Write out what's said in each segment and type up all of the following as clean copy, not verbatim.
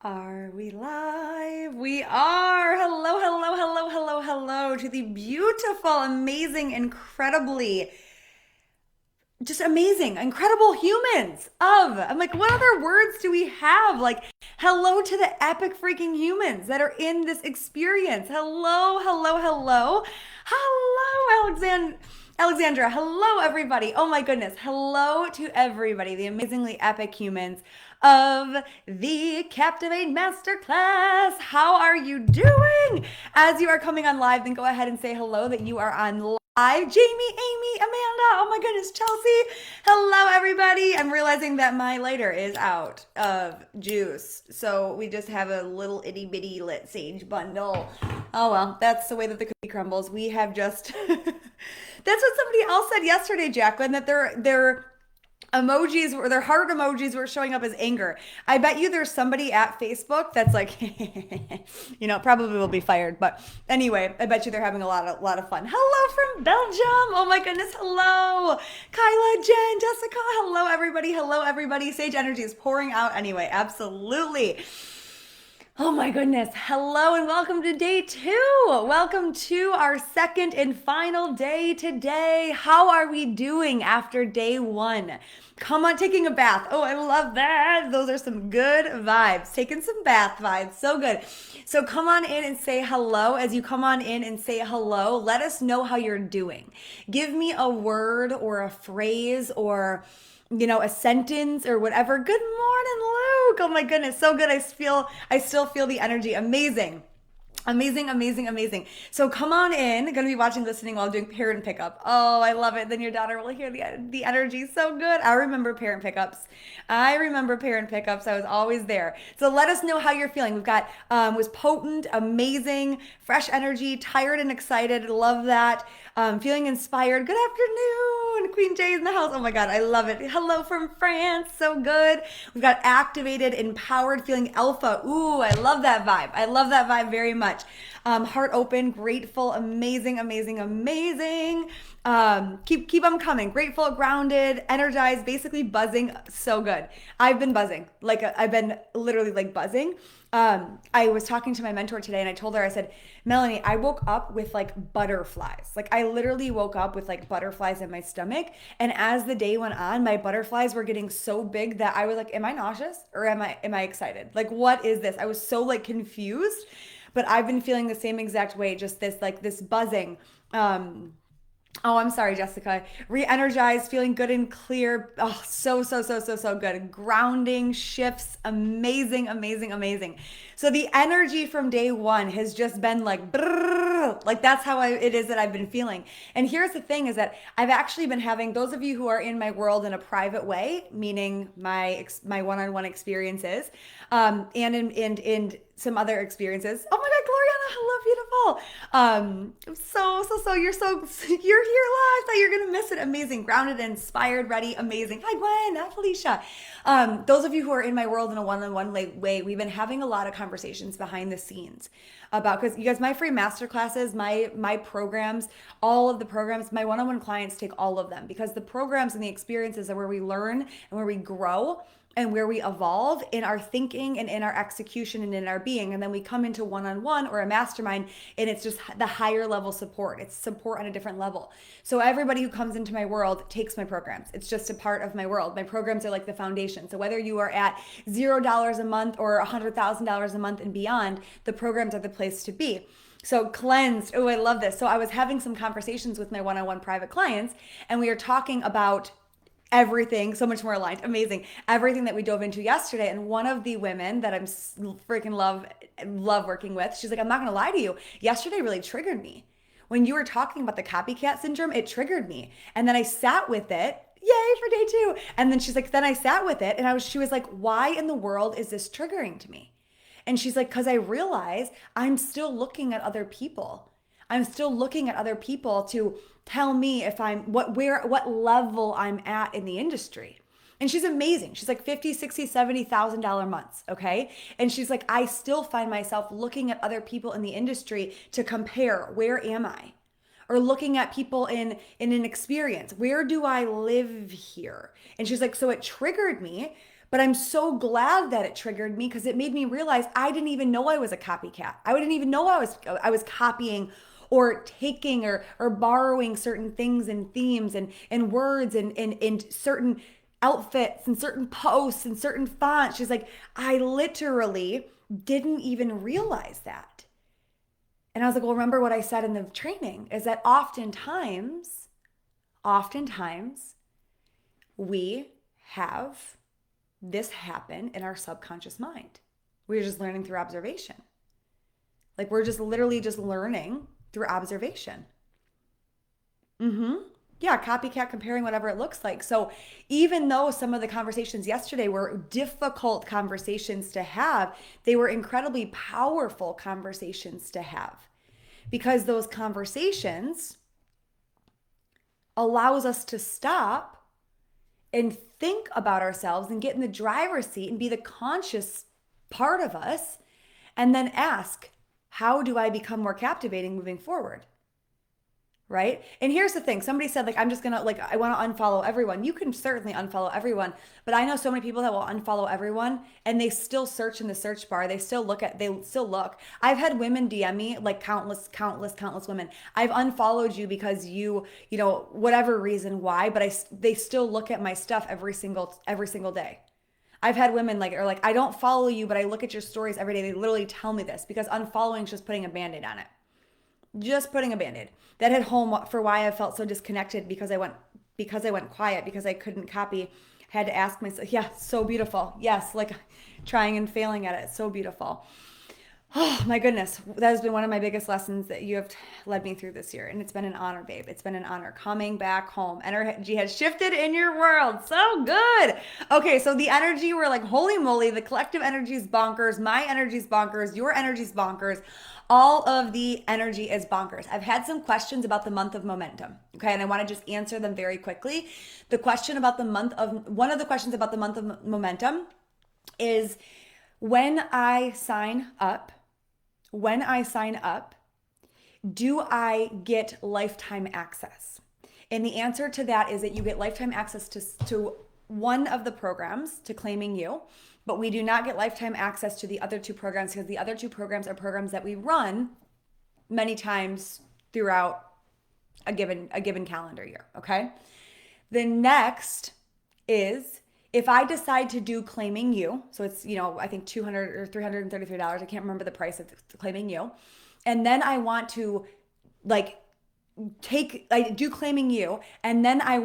Are we live? We are. Hello, hello, hello, hello, hello to the beautiful, amazing, incredibly, just amazing, incredible humans of. I'm like, what other words do we have? Like, hello to the epic freaking humans that are in this experience. Hello, hello, hello. Hello, Alexandra. Hello, everybody. Oh my goodness. Hello to everybody, the amazingly epic humans of the Captivate Masterclass. How are you doing? As you are coming on live, then go ahead and say hello that you are on live. Jamie, Amy, Amanda. Oh my goodness, Chelsea. Hello, everybody. I'm realizing that my lighter is out of juice. So we just have a little itty bitty lit sage bundle. Oh well, that's the way that the cookie crumbles. We have just that's what somebody else said yesterday, Jacqueline, that their emojis or their heart emojis were showing up as anger. I bet you there's somebody at Facebook that's like, probably will be fired. But anyway, I bet you they're having a lot of fun. Hello from Belgium. Oh my goodness. Hello, Kyla, Jen, Jessica. Hello, everybody. Hello, everybody. Sage energy is pouring out anyway. Absolutely. Oh my goodness. Hello and welcome to day two. Welcome to our second and final day today. How are we doing after day one? Come on, taking a bath. Oh, I love that. Those are some good vibes. Taking some bath vibes. So good. So come on in and say hello. As you come on in and say hello, let us know how you're doing. Give me a word or a phrase or a sentence or whatever. Good morning, Luke. Oh my goodness, so good. I still feel the energy. Amazing. Amazing, amazing, amazing. So come on in. Gonna be watching, listening while doing parent pickup. Oh, I love it. Then your daughter will hear the energy. So good. I remember parent pickups. I remember parent pickups. I was always there. So let us know how you're feeling. We've got was potent, amazing, fresh energy, tired and excited. Love that. Feeling inspired. Good afternoon. Queen Jay in the house. Oh my God, I love it. Hello from France. So good. We've got activated, empowered, feeling alpha. Ooh, I love that vibe. I love that vibe very much. Heart open, grateful, amazing, amazing, amazing. Keep them coming. Grateful, grounded, energized, basically buzzing. So good. I've been buzzing. I've been literally like buzzing. I was talking to my mentor today and I told her, I said, Melanie, I woke up with like butterflies. Like I literally woke up with like butterflies in my stomach. And as the day went on, my butterflies were getting so big that I was like, am I nauseous or am I excited? Like, what is this? I was so like confused, but I've been feeling the same exact way, just this buzzing. Oh, I'm sorry, Jessica. Re-energized, feeling good and clear. Oh, so good. Grounding shifts, amazing, amazing, amazing. So the energy from day one has just been like, brrr, like that's how it is that I've been feeling. And here's the thing: is that I've actually been having those of you who are in my world in a private way, meaning my one-on-one experiences, and some other experiences. Oh my God, Gloriana, hello, beautiful. So you're here live. Thought you're gonna miss it. Amazing, grounded, inspired, ready, amazing. Hi Gwen, hi Felicia. Those of you who are in my world in a one-on-one way, we've been having a lot of conversations behind the scenes about, because you guys, my free masterclasses, my programs, all of the programs, my one-on-one clients take all of them because the programs and the experiences are where we learn and where we grow and where we evolve in our thinking and in our execution and in our being. And then we come into one-on-one or a mastermind and it's just the higher level support. It's support on a different level. So everybody who comes into my world takes my programs. It's just a part of my world. My programs are like the foundation. So whether you are at $0 a month or $100,000 a month and beyond, the programs are the place to be. So cleansed. Oh, I love this. So I was having some conversations with my one-on-one private clients and we are talking about everything, so much more aligned, amazing, everything that we dove into yesterday. And one of the women that I'm freaking love working with, she's like, I'm not gonna lie to you, yesterday really triggered me when you were talking about the copycat syndrome. It triggered me, and then I sat with it. Yay for day two. And then she's like, then I sat with it and she was like, why in the world is this triggering to me? And she's like, because I realize I'm still looking at other people. I'm still looking at other people to tell me if I'm what level I'm at in the industry. And she's amazing. She's like 50, 60, $70,000 months, okay? And she's like, I still find myself looking at other people in the industry to compare, where am I? or looking at people in an experience. Where do I live here? And she's like, so it triggered me, but I'm so glad that it triggered me because it made me realize I didn't even know I was a copycat. I didn't even know I was copying or taking or borrowing certain things and themes and words and certain outfits and certain posts and certain fonts. She's like, I literally didn't even realize that. And I was like, well, remember what I said in the training is that oftentimes we have this happen in our subconscious mind. We're just learning through observation. Like we're just literally just learning through observation. Yeah, copycat comparing whatever it looks like. So even though some of the conversations yesterday were difficult conversations to have, they were incredibly powerful conversations to have because those conversations allows us to stop and think about ourselves and get in the driver's seat and be the conscious part of us and then ask, how do I become more captivating moving forward? Right? And here's the thing. Somebody said, like, I'm just gonna, like, I want to unfollow everyone. You can certainly unfollow everyone, but I know so many people that will unfollow everyone and they still search in the search bar. They still look. I've had women DM me, like countless women. I've unfollowed you because whatever reason why, but they still look at my stuff every single day. I've had women like I don't follow you, but I look at your stories every day. They literally tell me this because unfollowing is just putting a band-aid on it. Just putting a band-aid. That hit home for why I felt so disconnected because I went quiet, because I couldn't copy. I had to ask myself, yeah, so beautiful. Yes, like trying and failing at it. So beautiful. Oh my goodness. That has been one of my biggest lessons that you have led me through this year. And it's been an honor, babe. It's been an honor coming back home. Energy has shifted in your world. So good. Okay, so the energy, we're like, holy moly, the collective energy is bonkers. My energy is bonkers. Your energy is bonkers. All of the energy is bonkers. I've had some questions about the month of momentum. Okay, and I want to just answer them very quickly. One of the questions about the month of momentum is when I sign up, do I get lifetime access? And the answer to that is that you get lifetime access to one of the programs, to Claiming You, but we do not get lifetime access to the other two programs because the other two programs are programs that we run many times throughout a given calendar year, okay? The next is if I decide to do Claiming You, so it's, I think $200 or $333, I can't remember the price of Claiming You, and then I want to I do Claiming You, and then I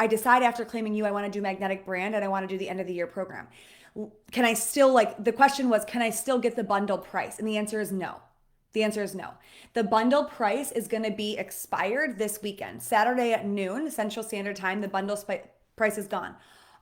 decide after Claiming You, I want to do Magnetic Brand and I want to do the end of the year program. Can I still, the question was, can I still get the bundle price? And the answer is no. The answer is no. The bundle price is going to be expired this weekend. Saturday at noon, Central Standard Time, the bundle price is gone.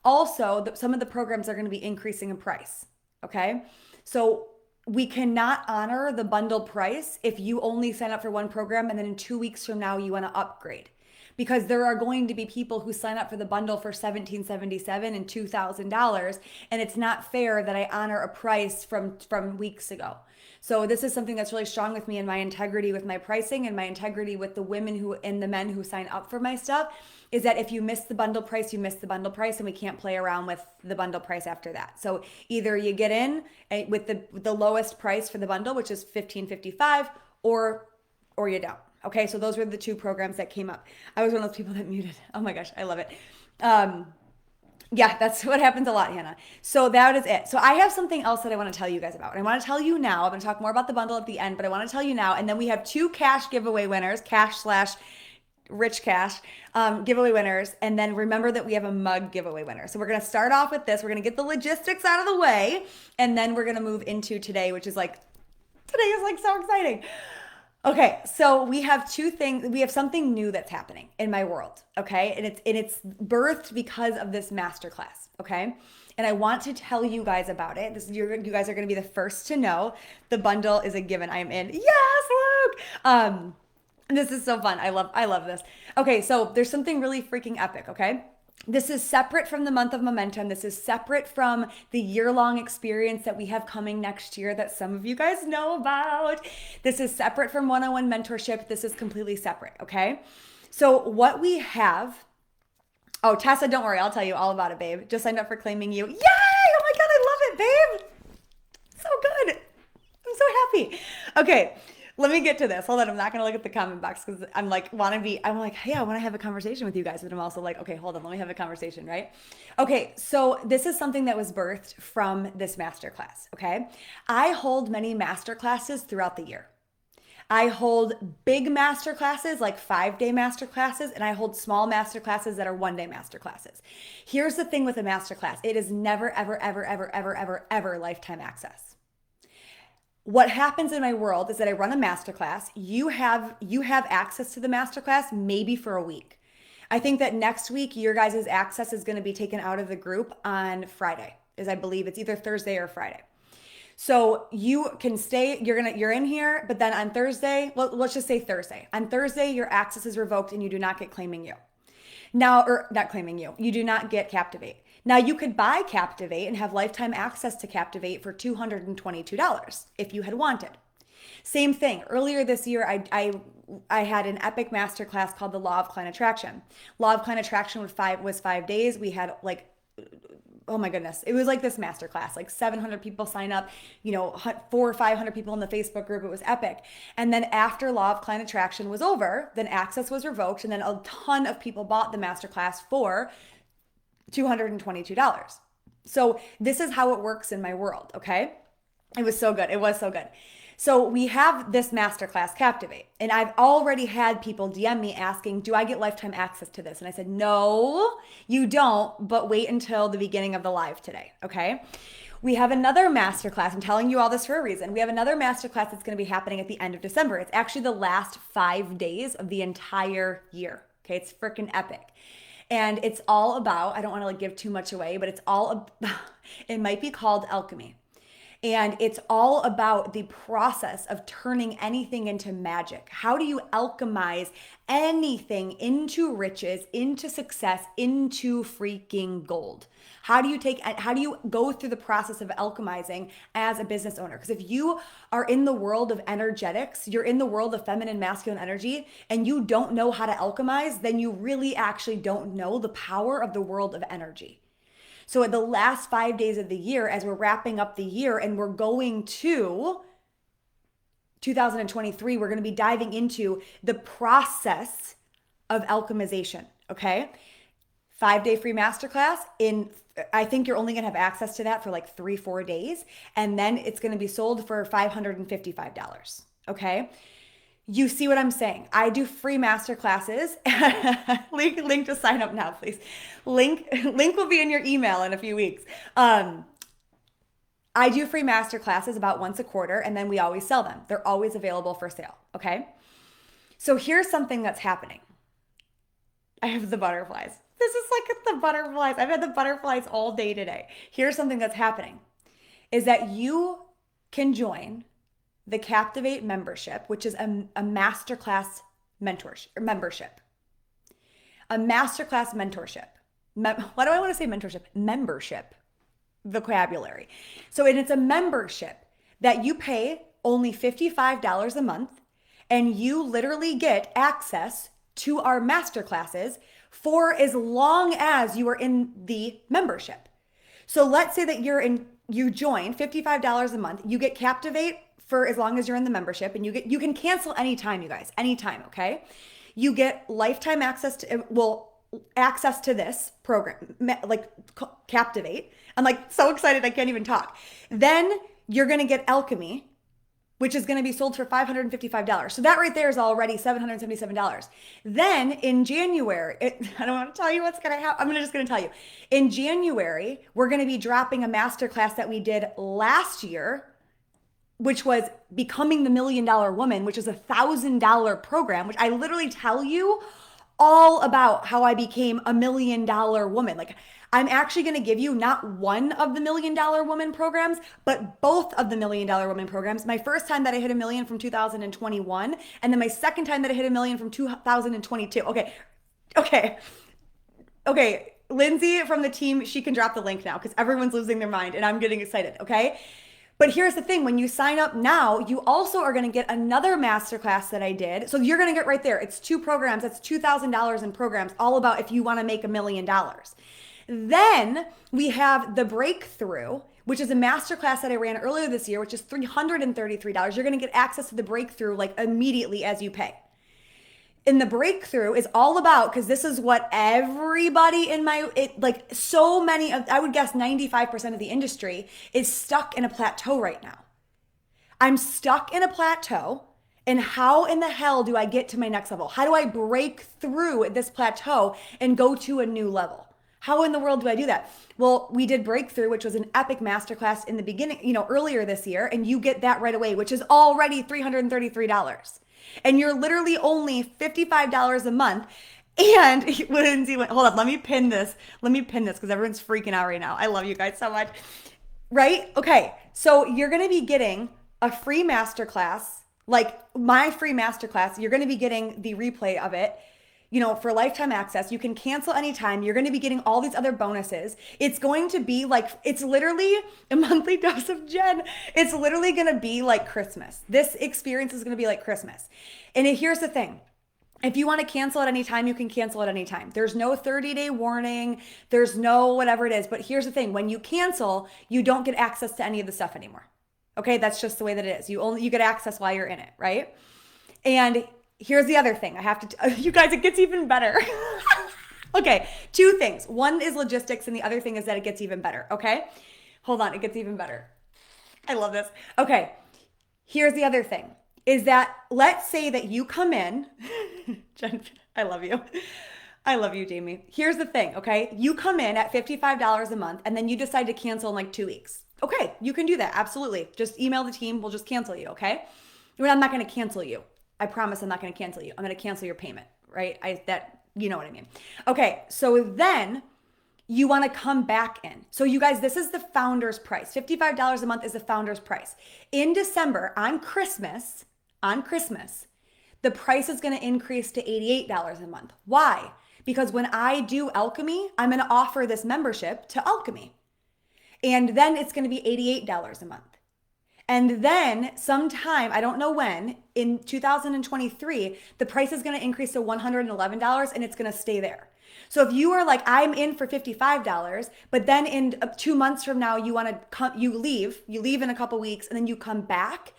Also, some of the programs are going to be increasing in price, okay? So we cannot honor the bundle price if you only sign up for one program and then in 2 weeks from now you want to upgrade. Because there are going to be people who sign up for the bundle for $1,777 and $2,000, and it's not fair that I honor a price from weeks ago. So this is something that's really strong with me and my integrity with my pricing and my integrity with the women and the men who sign up for my stuff, is that if you miss the bundle price, you miss the bundle price, and we can't play around with the bundle price after that. So either you get in with the lowest price for the bundle, which is $1,555, or you don't. Okay, so those were the two programs that came up. I was one of those people that muted. Oh my gosh, I love it. Yeah, that's what happens a lot, Hannah. So that is it. So I have something else that I want to tell you guys about. And I want to tell you now. I'm going to talk more about the bundle at the end, but I want to tell you now. And then we have two cash giveaway winners, cash/rich cash giveaway winners. And then remember that we have a mug giveaway winner. So we're going to start off with this. We're going to get the logistics out of the way. And then we're going to move into today, which is today is so exciting. Okay, so we have two things. We have something new that's happening in my world, okay? And it's birthed because of this masterclass, okay? And I want to tell you guys about it. You guys are going to be the first to know. The bundle is a given. I am in. Yes, Luke. This is so fun. I love this. Okay, so there's something really freaking epic, okay? This is separate from the month of momentum. This is separate from the year-long experience that we have coming next year that some of you guys know about. This is separate from one-on-one mentorship. This is completely separate, okay? So what we have, oh, Tessa, don't worry. I'll tell you all about it, babe. Just signed up for Claiming You. Yay! Oh my God, I love it, babe. So good. I'm so happy. Okay, let me get to this. Hold on, I'm not gonna look at the comment box because I'm like, hey, I wanna have a conversation with you guys, but I'm also like, okay, hold on, let me have a conversation, right? Okay, so this is something that was birthed from this masterclass, okay? I hold many masterclasses throughout the year. I hold big master classes, like 5-day master classes, and I hold small master classes that are 1-day master classes. Here's the thing with a master class. It is never, ever, ever, ever, ever, ever, ever lifetime access. What happens in my world is that I run a masterclass. You have access to the masterclass maybe for a week. I think that next week your guys' access is going to be taken out of the group on Friday, as I believe it's either Thursday or Friday. So you can stay, you're in here, but then on Thursday, well, let's just say Thursday. On Thursday, your access is revoked and you do not get Claiming You. Now, or not Claiming You, you do not get Captivate. Now you could buy Captivate and have lifetime access to Captivate for $222 if you had wanted. Same thing. Earlier this year, I had an epic masterclass called the Law of Client Attraction. Law of Client Attraction was 5 days. We had like, oh my goodness, it was like this masterclass, like 700 people sign up, 400 or 500 people in the Facebook group. It was epic. And then after Law of Client Attraction was over, then access was revoked, and then a ton of people bought the masterclass for $222. So this is how it works in my world, okay? It was so good. It was so good. So we have this masterclass, Captivate, and I've already had people DM me asking, do I get lifetime access to this? And I said, no, you don't, but wait until the beginning of the live today, okay? We have another masterclass. I'm telling you all this for a reason. We have another masterclass that's going to be happening at the end of December. It's actually the last 5 days of the entire year, okay? It's freaking epic. And it's all about, I don't want to like give too much away, but it's all about, it might be called alchemy. And it's all about the process of turning anything into magic. How do you alchemize anything into riches, into success, into freaking gold? How do you go through the process of alchemizing as a business owner? Because if you are in the world of energetics, you're in the world of feminine, masculine energy, and you don't know how to alchemize, then you really actually don't know the power of the world of energy. So at the last 5 days of the year, as we're wrapping up the year and we're going to 2023, we're going to be diving into the process of alchemization, okay? 5-day free masterclass. I think you're only going to have access to that for like 3-4 days. And then it's going to be sold for $555, okay? You see what I'm saying? I do free master classes. link to sign up now, please. Link will be in your email in a few weeks. I do free master classes about once a quarter, and then we always sell them. They're always available for sale, okay? So here's something that's happening. I have the butterflies. This is like the butterflies. I've had the butterflies all day today. Here's something that's happening, is that you can join the Captivate membership, which is a masterclass membership. A masterclass mentorship. Why do I want to say mentorship? Membership vocabulary. So it's a membership that you pay only $55 a month, and you literally get access to our masterclasses for as long as you are in the membership. So let's say that you join $55 a month, you get Captivate for as long as you're in the membership, and you can cancel anytime, you guys, anytime, okay? You get lifetime access to this program, like Captivate. I'm like so excited I can't even talk. Then you're gonna get Alchemy, which is gonna be sold for $555. So that right there is already $777. Then in January, I don't want to tell you what's gonna happen. I'm just gonna tell you. In January, we're gonna be dropping a masterclass that we did last year, which was Becoming the $1 Million Woman, which is $1,000 program, which I literally tell you all about how I became a $1 million woman. Like, I'm actually going to give you not one of the $1 Million Woman programs, but both of the $1 Million Woman programs. My first time that I hit 1 million from 2021, and then my second time that I hit 1 million from 2022. Okay. Lindsay from the team, she can drop the link now because everyone's losing their mind and I'm getting excited, okay? But here's the thing, when you sign up now, you also are going to get another masterclass that I did. So you're going to get right there. It's 2 programs. That's $2,000 in programs, all about if you want to make $1 million. Then we have the breakthrough, which is a masterclass that I ran earlier this year, which is $333. You're going to get access to the breakthrough like immediately as you pay. And the breakthrough is all about, because this is what everybody in like so many of, I would guess 95% of the industry is stuck in a plateau right now. I'm stuck in a plateau. And how in the hell do I get to my next level? How do I break through this plateau and go to a new level? How in the world do I do that? Well, we did Breakthrough, which was an epic masterclass in the beginning, earlier this year, and you get that right away, which is already $333. And you're literally only $55 a month. And Lindsay went, hold up, let me pin this because everyone's freaking out right now. I love you guys so much. Right? Okay. So you're going to be getting a free masterclass, like my free masterclass. You're going to be getting the replay of it. For lifetime access. You can cancel anytime. You're going to be getting all these other bonuses. It's going to be like, it's literally a monthly dose of Jen. It's literally going to be like Christmas. This experience is going to be like Christmas. And here's the thing. If you want to cancel at any time, you can cancel at any time. There's no 30-day warning. There's no whatever it is. But here's the thing. When you cancel, you don't get access to any of the stuff anymore. Okay? That's just the way that it is. You get access while you're in it, right? And here's the other thing. You guys, it gets even better. Okay, 2 things. One is logistics and the other thing is that it gets even better, okay? Hold on, it gets even better. I love this. Okay, here's the other thing is that let's say that you come in. Jen, I love you. I love you, Jamie. Here's the thing, okay? You come in at $55 a month and then you decide to cancel in like 2 weeks. Okay, you can do that, absolutely. Just email the team, we'll just cancel you, okay? I'm not gonna cancel you. I promise I'm not going to cancel you. I'm going to cancel your payment, right? You know what I mean. Okay, so then you want to come back in. So you guys, this is the founder's price. $55 a month is the founder's price. In December, on Christmas, the price is going to increase to $88 a month. Why? Because when I do Alchemy, I'm going to offer this membership to Alchemy. And then it's going to be $88 a month. And then sometime, I don't know when, in 2023, the price is going to increase to $111 and it's going to stay there. So if you are like, I'm in for $55, but then in 2 months from now, you leave in a couple weeks and then you come back,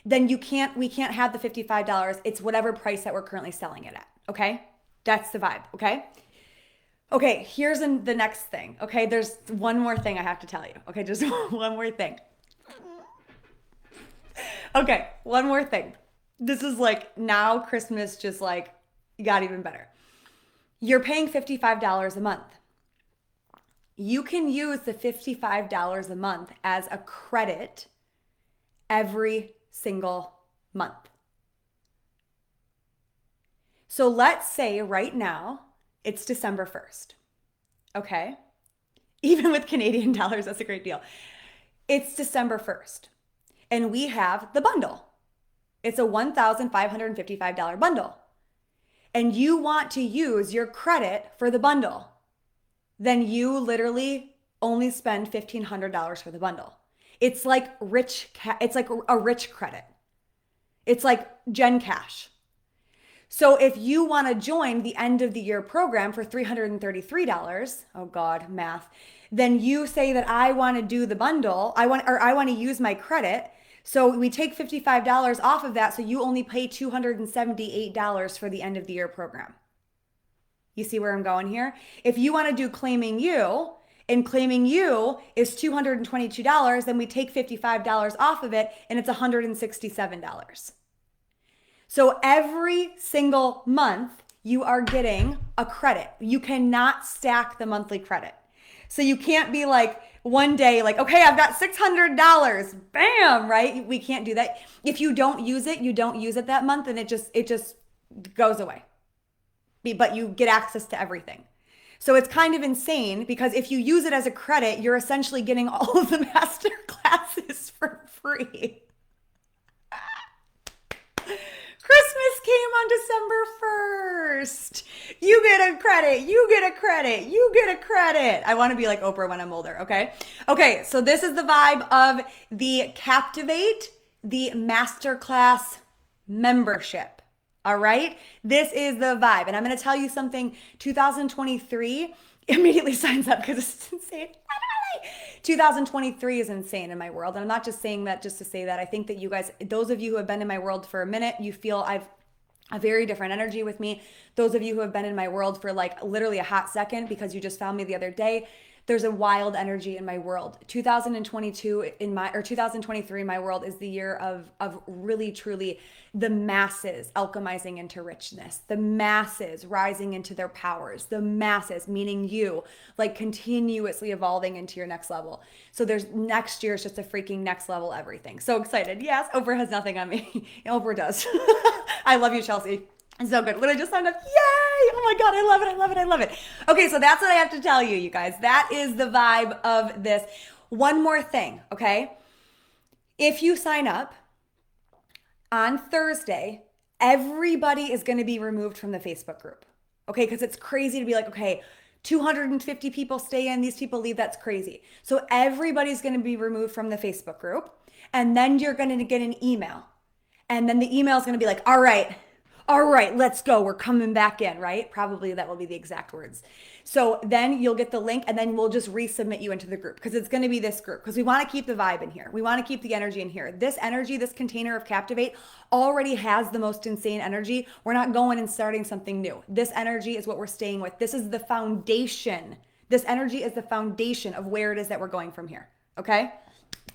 then we can't have the $55. It's whatever price that we're currently selling it at. Okay. That's the vibe. Okay. Okay. Here's the next thing. Okay. There's one more thing I have to tell you. Okay. Just one more thing. Okay, one more thing. This is like now Christmas just like got even better. You're paying $55 a month. You can use the $55 a month as a credit every single month. So let's say right now it's December 1st. Okay? Even with Canadian dollars, that's a great deal. It's December 1st. And we have the bundle. It's a $1,555 bundle. And you want to use your credit for the bundle. Then you literally only spend $1,500 for the bundle. It's like it's like a rich credit. It's like Gen Cash. So if you want to join the end of the year program for $333, oh God, math, then you say that I want to do the bundle, I want to use my credit. So we take $55 off of that, so you only pay $278 for the end of the year program. You see where I'm going here? If you want to do Claiming You, and Claiming You is $222, then we take $55 off of it, and it's $167. So every single month, you are getting a credit. You cannot stack the monthly credit. So you can't be like one day like, okay, I've got $600, bam, right? We can't do that. If you don't use it, you don't use it that month and it just goes away. But you get access to everything. So it's kind of insane because if you use it as a credit, you're essentially getting all of the master classes for free. Christmas came on December 1st. You get a credit. You get a credit. You get a credit. I want to be like Oprah when I'm older, okay? Okay, so this is the vibe of the Captivate, the Masterclass membership. All right? This is the vibe. And I'm going to tell you something. 2023 immediately signs up because it's insane. 2023 is insane in my world. And I'm not just saying that just to say that. I think that you guys, those of you who have been in my world for a minute, you feel I've a very different energy with me. Those of you who have been in my world for like literally a hot second because you just found me the other day, there's a wild energy in my world. 2022 in my, or 2023 in my world is the year of really truly the masses alchemizing into richness, the masses rising into their powers, the masses, meaning you, like continuously evolving into your next level. So there's next year is just a freaking next level everything. So excited. Yes, Oprah has nothing on me. Oprah does. I love you, Chelsea. It's so good. Literally just signed up. Yay! Oh my God, I love it. I love it. I love it. Okay, so that's what I have to tell you, you guys. That is the vibe of this. One more thing, okay? If you sign up on Thursday, everybody is going to be removed from the Facebook group, okay? Because it's crazy to be like, okay, 250 people stay in, these people leave. That's crazy. So everybody's going to be removed from the Facebook group. And then you're going to get an email. And then the email is going to be like, all right, let's go. We're coming back in, right? Probably that will be the exact words. So then you'll get the link and then we'll just resubmit you into the group because it's going to be this group because we want to keep the vibe in here. We want to keep the energy in here. This energy, this container of Captivate already has the most insane energy. We're not going and starting something new. This energy is what we're staying with. This is the foundation. This energy is the foundation of where it is that we're going from here. Okay?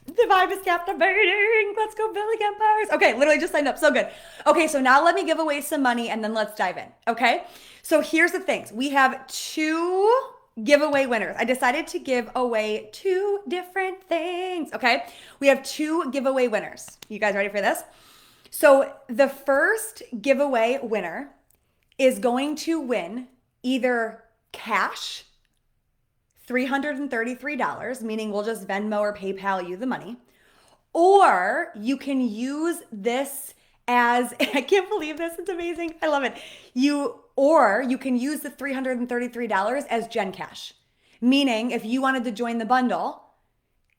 The vibe is captivating. Let's go building empires. Okay, literally just signed up. So good. Okay, so now let me give away some money and then let's dive in. Okay, so here's the things. We have 2 giveaway winners. I decided to give away 2 different things. Okay, we have 2 giveaway winners. You guys ready for this? So the first giveaway winner is going to win either cash, $333, meaning we'll just Venmo or PayPal you the money. Or you can use this as, I can't believe this, it's amazing. I love it. Or you can use the $333 as Gen Cash. Meaning if you wanted to join the bundle,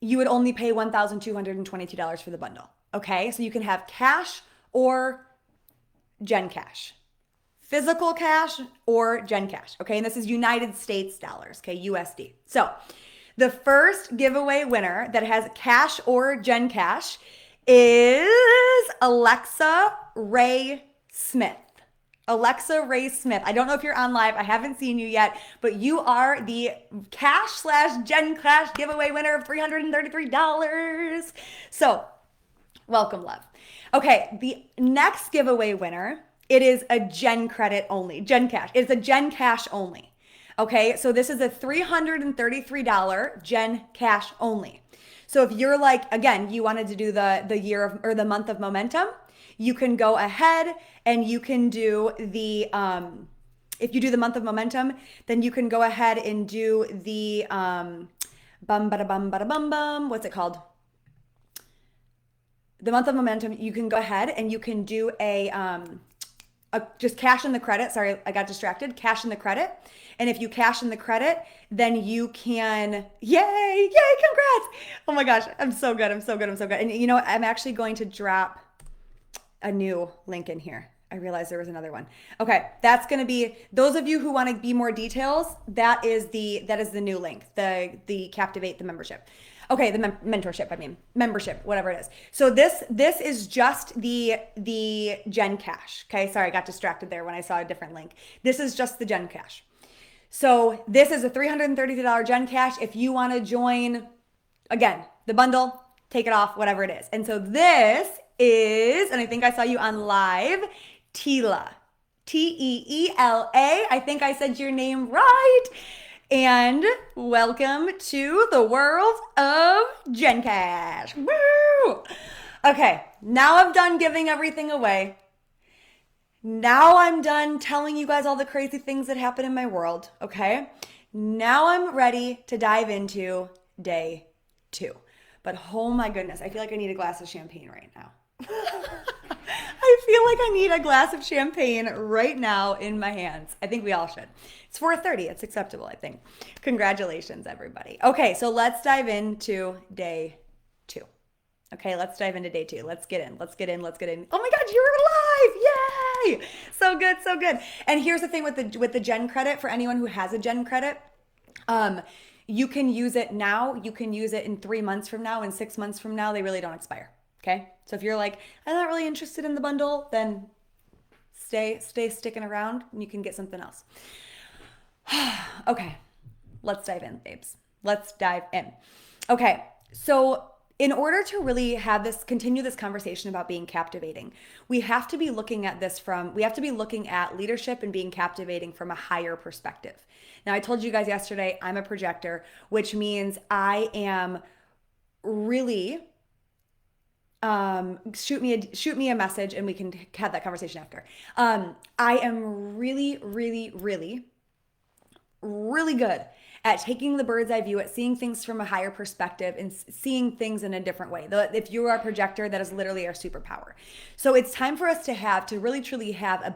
you would only pay $1,222 for the bundle. Okay? So you can have cash or Gen Cash. Physical cash or Gen Cash, okay? And this is United States dollars, okay, USD. So the first giveaway winner that has cash or Gen Cash is Alexa Ray Smith. Alexa Ray Smith. I don't know if you're on live. I haven't seen you yet, but you are the cash/Gen Cash giveaway winner of $333. So welcome, love. Okay, the next giveaway winner, it is a Gen credit only, Gen Cash. It's a Gen Cash only. Okay, so this is a $333 Gen Cash only. So if you're like, again, you wanted to do the year of, or the month of momentum, you can go ahead and you can do the, if you do the month of momentum, then you can go ahead and do the, what's it called? The month of momentum, you can go ahead and you can do just cash in the credit. Sorry, I got distracted. Cash in the credit. And if you cash in the credit, then you can, yay, congrats. Oh my gosh, I'm so good. And you know what? I'm actually going to drop a new link in here. I realized there was another one. Okay, that's going to be, those of you who want to be more details, that is the new link, the Captivate, the membership. Okay, the mentorship, membership, whatever it is. So this is just the Gen Cash. Okay, sorry, I got distracted there when I saw a different link. This is just the Gen Cash. So this is a $333 Gen Cash. If you want to join, again, the bundle, take it off, whatever it is. And so this is, and I think I saw you on live, Teela. Teela. I think I said your name right. And welcome to the world of Gen Cash. Woo! Okay, now I'm done giving everything away. Now I'm done telling you guys all the crazy things that happen in my world, okay? Now I'm ready to dive into day 2. But oh my goodness, I feel like I need a glass of champagne right now. I feel like I need a glass of champagne right now in my hands. I think we all should. It's 4:30. It's acceptable, I think. Congratulations, everybody. Okay, so let's dive into day two. Okay, let's dive into day two. Let's get in. Let's get in. Let's get in. Oh my God, you're alive! Yay! So good, so good. And here's the thing with the Gen credit for anyone who has a Gen credit. You can use it now. You can use it in 3 months from now, and 6 months from now. They really don't expire. Okay, so if you're like, I'm not really interested in the bundle, then stay sticking around, and you can get something else. Okay, let's dive in, babes. Let's dive in. Okay, so in order to really continue this conversation about being captivating, we have to be looking at leadership and being captivating from a higher perspective. Now, I told you guys yesterday, I'm a projector, which means I am really, shoot me a message and we can have that conversation after. I am really, really, really, really good at taking the bird's eye view, at seeing things from a higher perspective and seeing things in a different way. If you are a projector, that is literally our superpower. So it's time for us to really truly have a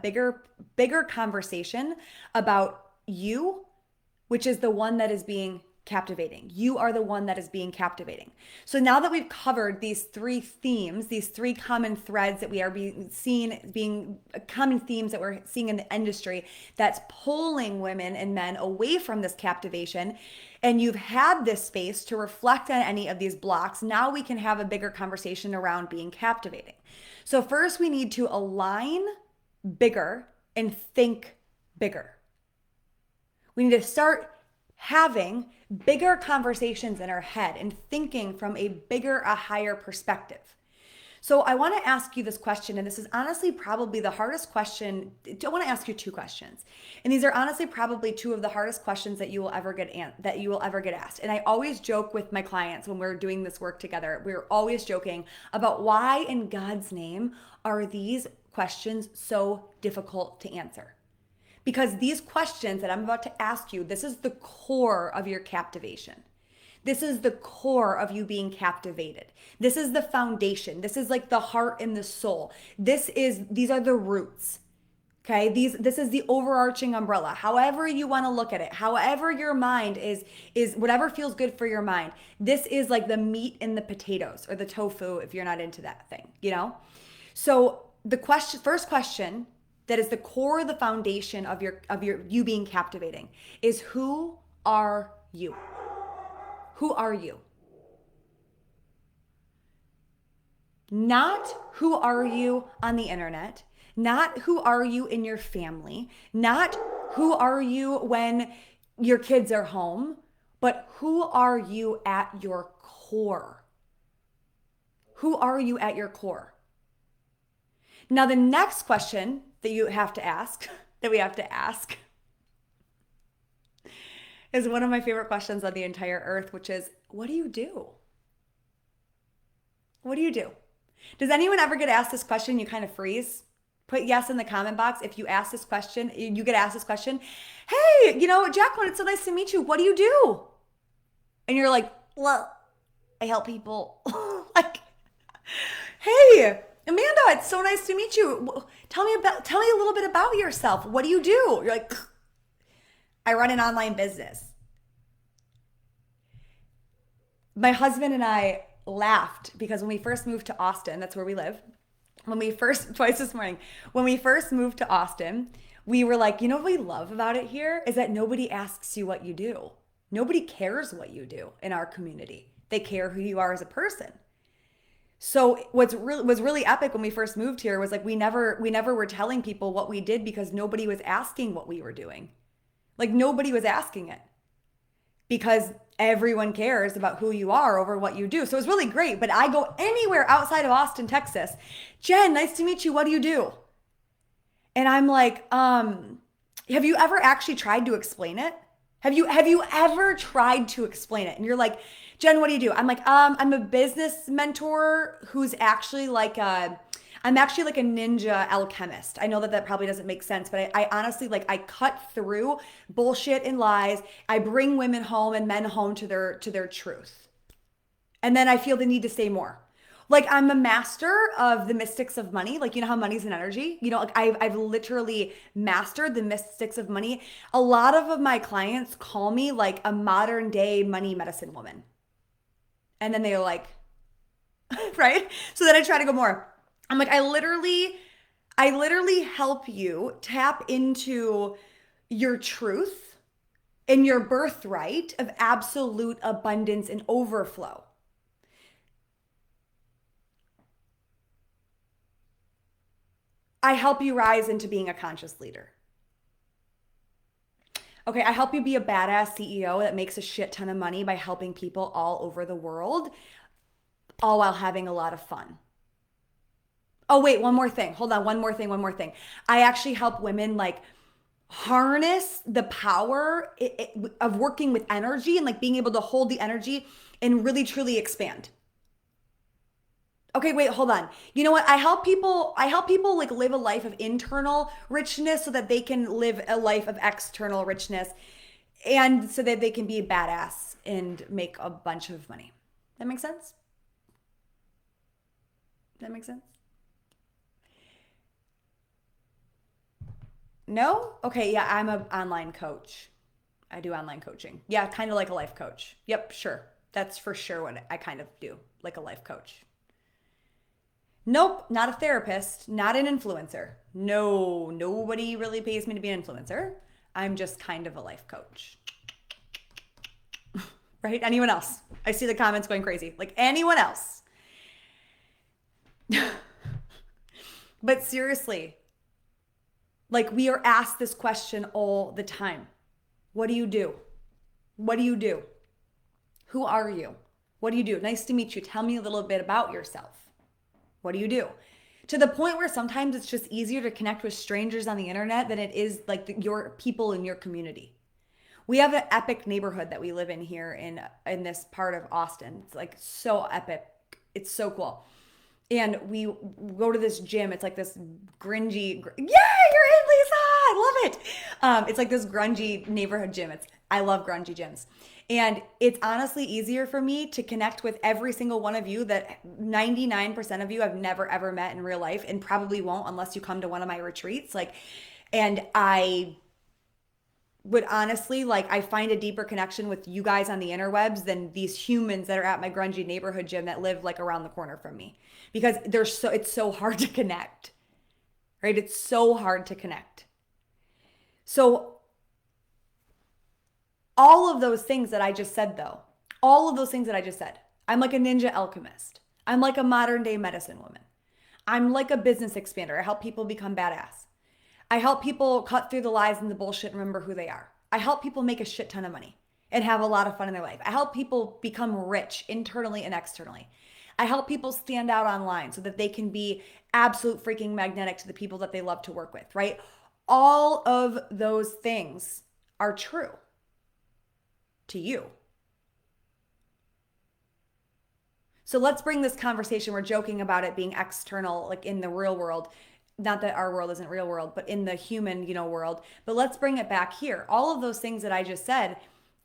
bigger conversation about you, which is the one that is being captivating. You are the one that is being captivating. So now that we've covered these three themes, these three common threads that we are being common themes that we're seeing in the industry that's pulling women and men away from this captivation, and you've had this space to reflect on any of these blocks, now we can have a bigger conversation around being captivating. So first we need to align bigger and think bigger. We need to start having bigger conversations in our head and thinking from a higher perspective. So I want to ask you this question, and this is honestly probably the hardest question. I want to ask you two questions, and these are honestly probably two of the hardest questions that you will ever get asked. And I always joke with my clients when we're doing this work together. We're always joking about why in God's name are these questions so difficult to answer. Because these questions that I'm about to ask you, this is the core of your captivation. This is the core of you being captivated. This is the foundation. This is like the heart and the soul. These are the roots. Okay? This is the overarching umbrella. However you want to look at it, however your mind is whatever feels good for your mind. This is like the meat in the potatoes or the tofu if you're not into that thing, you know? So the first question that is the core, the foundation of you being captivating is, who are you? Who are you? Not who are you on the internet, not who are you in your family, not who are you when your kids are home, but who are you at your core? Who are you at your core? Now, the next question that we have to ask, is one of my favorite questions on the entire earth, which is, what do you do? What do you do? Does anyone ever get asked this question? You kind of freeze? Put yes in the comment box. If you ask this question, you get asked this question. Hey, Jacqueline, it's so nice to meet you. What do you do? And you're like, well, I help people. Like, hey, Amanda, it's so nice to meet you. Tell me a little bit about yourself. What do you do? You're like, I run an online business. My husband and I laughed because when we first moved to Austin, that's where we live. Twice this morning, when we first moved to Austin, we were like, what we love about it here is that nobody asks you what you do. Nobody cares what you do in our community. They care who you are as a person. So was really epic when we first moved here was like we never were telling people what we did because nobody was asking what we were doing. Like nobody was asking it because everyone cares about who you are over what you do. So it was really great. But I go anywhere outside of Austin, Texas. Jen, nice to meet you. What do you do? And I'm like, have you ever actually tried to explain it? Have you ever tried to explain it? And you're like, Jen, what do you do? I'm like, I'm a business mentor who's actually like I'm actually like a ninja alchemist. I know that probably doesn't make sense, but I honestly, like, I cut through bullshit and lies. I bring women home and men home to their truth. And then I feel the need to say more. Like I'm a master of the mystics of money. Like you know how money's an energy. Like I've literally mastered the mystics of money. A lot of my clients call me like a modern day money medicine woman, and then they're like, right? So then I try to go more. I'm like, I literally help you tap into your truth and your birthright of absolute abundance and overflow. I help you rise into being a conscious leader. Okay, I help you be a badass CEO that makes a shit ton of money by helping people all over the world, all while having a lot of fun. Oh, wait, one more thing. Hold on, one more thing. I actually help women like harness the power of working with energy and like being able to hold the energy and really truly expand. Okay, wait, hold on. You know what? I help people like live a life of internal richness so that they can live a life of external richness and so that they can be a badass and make a bunch of money. That makes sense? That makes sense? No? Okay, yeah, I'm an online coach. I do online coaching. Yeah, kind of like a life coach. Yep, sure. That's for sure what I kind of do, like a life coach. Nope, not a therapist, not an influencer. No, nobody really pays me to be an influencer. I'm just kind of a life coach. Right? Anyone else? I see the comments going crazy. Like anyone else. But seriously, like we are asked this question all the time. What do you do? What do you do? Who are you? What do you do? Nice to meet you. Tell me a little bit about yourself. What do you do? To the point where sometimes it's just easier to connect with strangers on the internet than it is like your people in your community. We have an epic neighborhood that we live in here in this part of Austin. It's like so epic. It's so cool. And we go to this gym. It's like this grungy. Yeah, you're in, Lisa. I love it. It's like this grungy neighborhood gym. I love grungy gyms. And it's honestly easier for me to connect with every single one of you that 99% of you I've never ever met in real life and probably won't unless you come to one of my retreats. Like, and I would honestly like I find a deeper connection with you guys on the interwebs than these humans that are at my grungy neighborhood gym that live like around the corner from me because it's so hard to connect. Right? It's so hard to connect. So all of those things that I just said though, all of those things that I just said. I'm like a ninja alchemist. I'm like a modern day medicine woman. I'm like a business expander. I help people become badass. I help people cut through the lies and the bullshit and remember who they are. I help people make a shit ton of money and have a lot of fun in their life. I help people become rich internally and externally. I help people stand out online so that they can be absolute freaking magnetic to the people that they love to work with, right? All of those things are true to you. So let's bring this conversation. We're joking about it being external, like in the real world. Not that our world isn't real world, but in the human, world. But let's bring it back here. All of those things that I just said,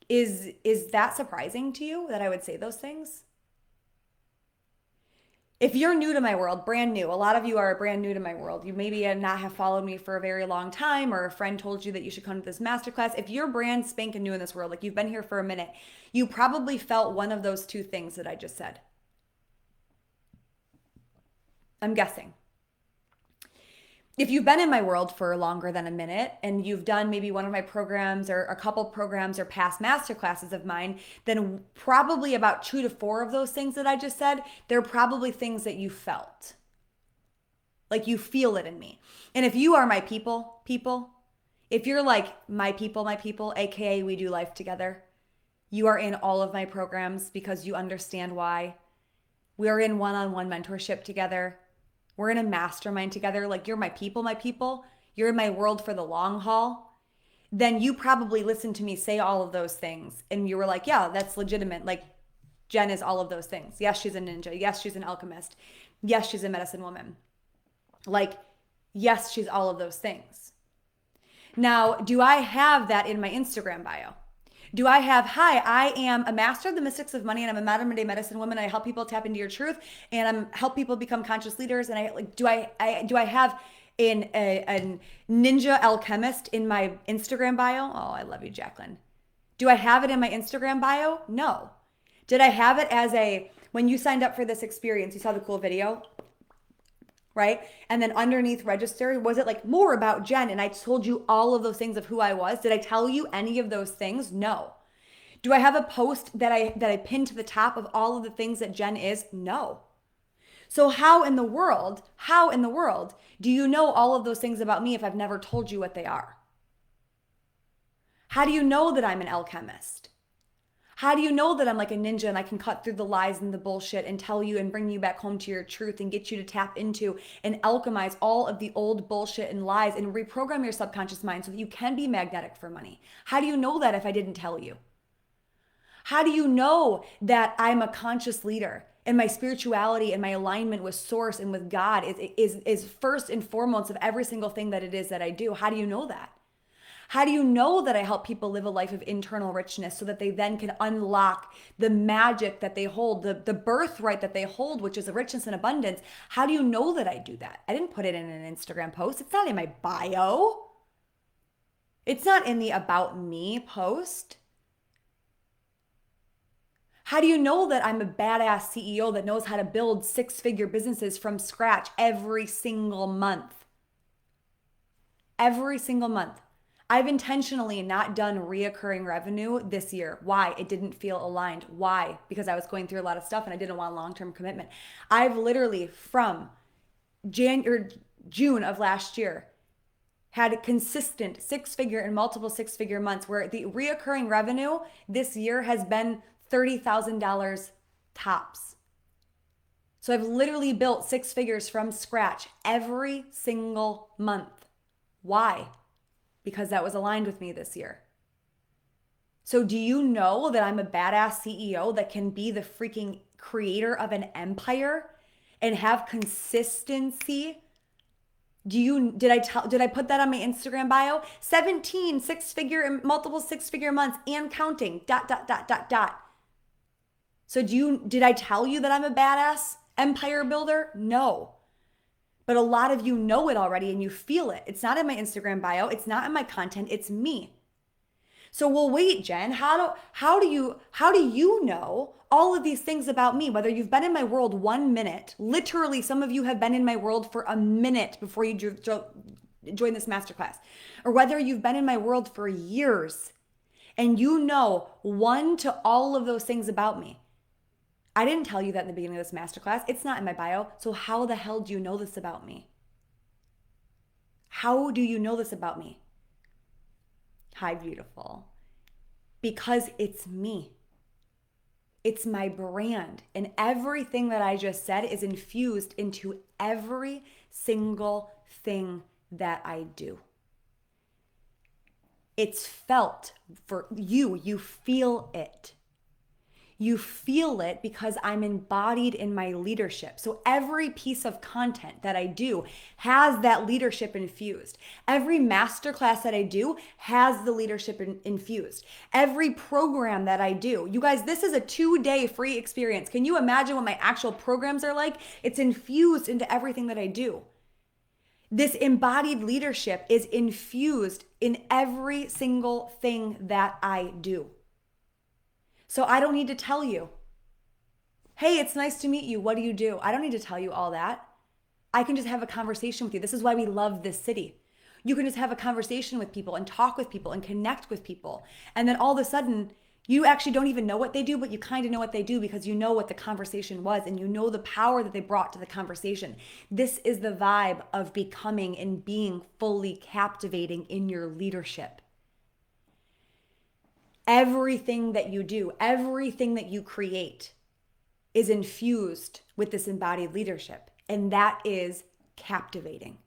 is that surprising to you that I would say those things? If you're new to my world, brand new, a lot of you are brand new to my world. You maybe not have followed me for a very long time, or a friend told you that you should come to this masterclass. If you're brand spanking new in this world, like you've been here for a minute, you probably felt one of those two things that I just said. I'm guessing. If you've been in my world for longer than a minute and you've done maybe one of my programs or a couple programs or past master classes of mine, then probably about 2 to 4 of those things that I just said, they're probably things that you felt. Like you feel it in me. And if you are my people, if you're like my people, AKA we do life together, you are in all of my programs because you understand why. We are in one-on-one mentorship together. We're in a mastermind together. Like you're my people. You're in my world for the long haul. Then you probably listened to me say all of those things. And you were like, yeah, that's legitimate. Like Jen is all of those things. Yes, she's a ninja. Yes, she's an alchemist. Yes, she's a medicine woman. Like, yes, she's all of those things. Now, do I have that in my Instagram bio? Do I have, hi, I am a master of the mystics of money and I'm a modern day medicine woman. I help people tap into your truth and I'm help people become conscious leaders. And I like, do I have a ninja alchemist in my Instagram bio? Oh, I love you, Jacqueline. Do I have it in my Instagram bio? No. Did I have it as when you signed up for this experience, you saw the cool video, right? And then underneath register, was it like more about Jen? And I told you all of those things of who I was. Did I tell you any of those things? No. Do I have a post that I pinned to the top of all of the things that Jen is? No. So how in the world do you know all of those things about me if I've never told you what they are? How do you know that I'm an alchemist? How do you know that I'm like a ninja and I can cut through the lies and the bullshit and tell you and bring you back home to your truth and get you to tap into and alchemize all of the old bullshit and lies and reprogram your subconscious mind so that you can be magnetic for money? How do you know that if I didn't tell you? How do you know that I'm a conscious leader and my spirituality and my alignment with source and with God is first and foremost of every single thing that it is that I do? How do you know that? How do you know that I help people live a life of internal richness so that they then can unlock the magic that they hold, the birthright that they hold, which is a richness and abundance? How do you know that I do that? I didn't put it in an Instagram post. It's not in my bio. It's not in the about me post. How do you know that I'm a badass CEO that knows how to build six-figure businesses from scratch every single month? Every single month. I've intentionally not done reoccurring revenue this year. Why? It didn't feel aligned. Why? Because I was going through a lot of stuff and I didn't want long-term commitment. I've literally from June of last year had consistent six-figure and multiple six-figure months where the reoccurring revenue this year has been $30,000 tops. So I've literally built six figures from scratch every single month. Why? Because that was aligned with me this year. So do you know that I'm a badass CEO that can be the freaking creator of an empire and have consistency? Did I put that on my Instagram bio? 17 six-figure and multiple six-figure months and counting. ... So did I tell you that I'm a badass empire builder? No. But a lot of you know it already and you feel it. It's not in my Instagram bio. It's not in my content. It's me. So, well, wait, Jen, how do you know all of these things about me? Whether you've been in my world 1 minute, literally some of you have been in my world for a minute before you join this masterclass, or whether you've been in my world for years and you know one to all of those things about me. I didn't tell you that in the beginning of this masterclass. It's not in my bio. So how the hell do you know this about me? How do you know this about me? Hi, beautiful. Because it's me. It's my brand. And everything that I just said is infused into every single thing that I do. It's felt for you. You feel it. You feel it because I'm embodied in my leadership. So every piece of content that I do has that leadership infused. Every masterclass that I do has the leadership infused. Every program that I do. You guys, this is a 2-day free experience. Can you imagine what my actual programs are like? It's infused into everything that I do. This embodied leadership is infused in every single thing that I do. So I don't need to tell you, hey, it's nice to meet you. What do you do? I don't need to tell you all that. I can just have a conversation with you. This is why we love this city. You can just have a conversation with people and talk with people and connect with people. And then all of a sudden, you actually don't even know what they do, but you kind of know what they do because you know what the conversation was and you know the power that they brought to the conversation. This is the vibe of becoming and being fully captivating in your leadership. Everything that you do, everything that you create is infused with this embodied leadership, and that is captivating.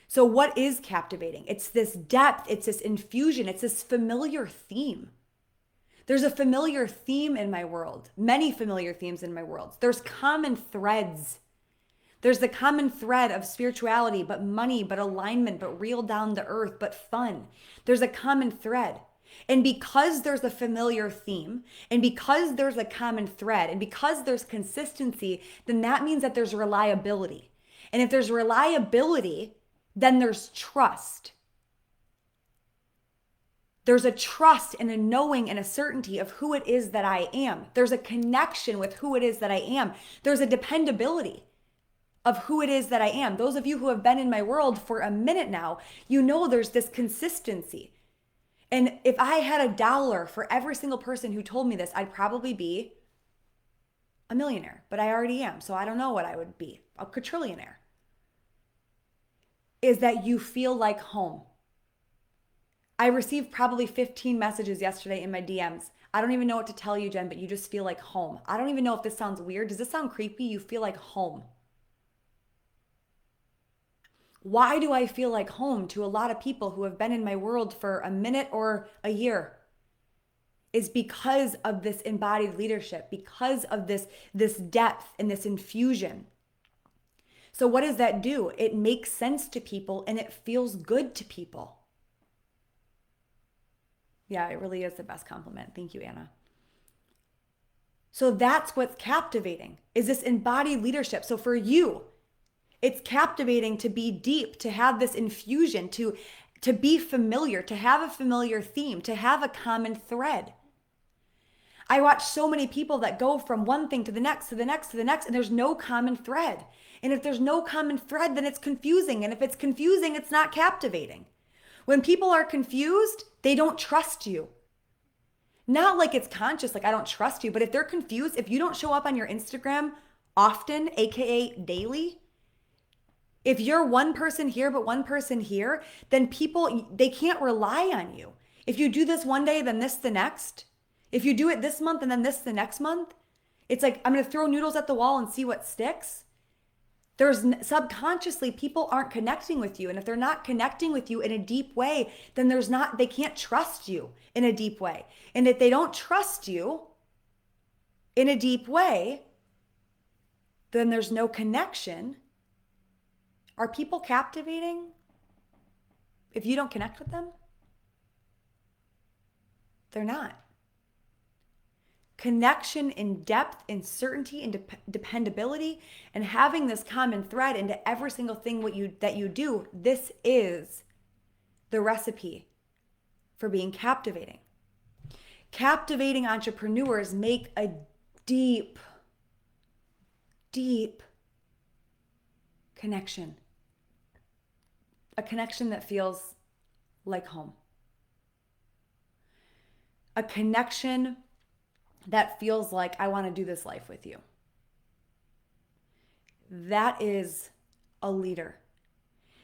So what is captivating? It's this depth, it's this infusion, it's this familiar theme. There's a familiar theme in my world, many familiar themes in my world. There's common threads. There's the common thread of spirituality, but money, but alignment, but real down to earth, but fun. There's a common thread. And because there's a familiar theme, and because there's a common thread, and because there's consistency, then that means that there's reliability. And if there's reliability, then there's trust. There's a trust and a knowing and a certainty of who it is that I am. There's a connection with who it is that I am. There's a dependability of who it is that I am. Those of you who have been in my world for a minute now, you know there's this consistency. And if I had $1 for every single person who told me this, I'd probably be a millionaire, but I already am. So I don't know what I would be, a quadrillionaire. Is that you feel like home. I received probably 15 messages yesterday in my DMs. I don't even know what to tell you, Jen, but you just feel like home. I don't even know if this sounds weird. Does this sound creepy? You feel like home. Why do I feel like home to a lot of people who have been in my world for a minute or a year? Is because of this embodied leadership, because of this depth and this infusion. So what does that do? It makes sense to people and it feels good to people. Yeah, it really is the best compliment. Thank you, Anna. So that's what's captivating, is this embodied leadership. So for you, it's captivating to be deep, to have this infusion, to be familiar, to have a familiar theme, to have a common thread. I watch so many people that go from one thing to the next, to the next, to the next, and there's no common thread. And if there's no common thread, then it's confusing. And if it's confusing, it's not captivating. When people are confused, they don't trust you. Not like it's conscious, like I don't trust you, but if they're confused, if you don't show up on your Instagram often, AKA daily, if you're one person here but one person here, then people, they can't rely on you. If you do this one day, then this the next. If you do it this month and then this the next month, it's like I'm going to throw noodles at the wall and see what sticks. There's subconsciously people aren't connecting with you. And if they're not connecting with you in a deep way, then they can't trust you in a deep way. And if they don't trust you in a deep way, then there's no connection. Are people captivating if you don't connect with them? They're not. Connection in depth, in certainty, and dependability, and having this common thread into every single thing that you do, this is the recipe for being captivating. Captivating entrepreneurs make a deep, deep connection. A connection that feels like home. A connection that feels like I want to do this life with you. That is a leader.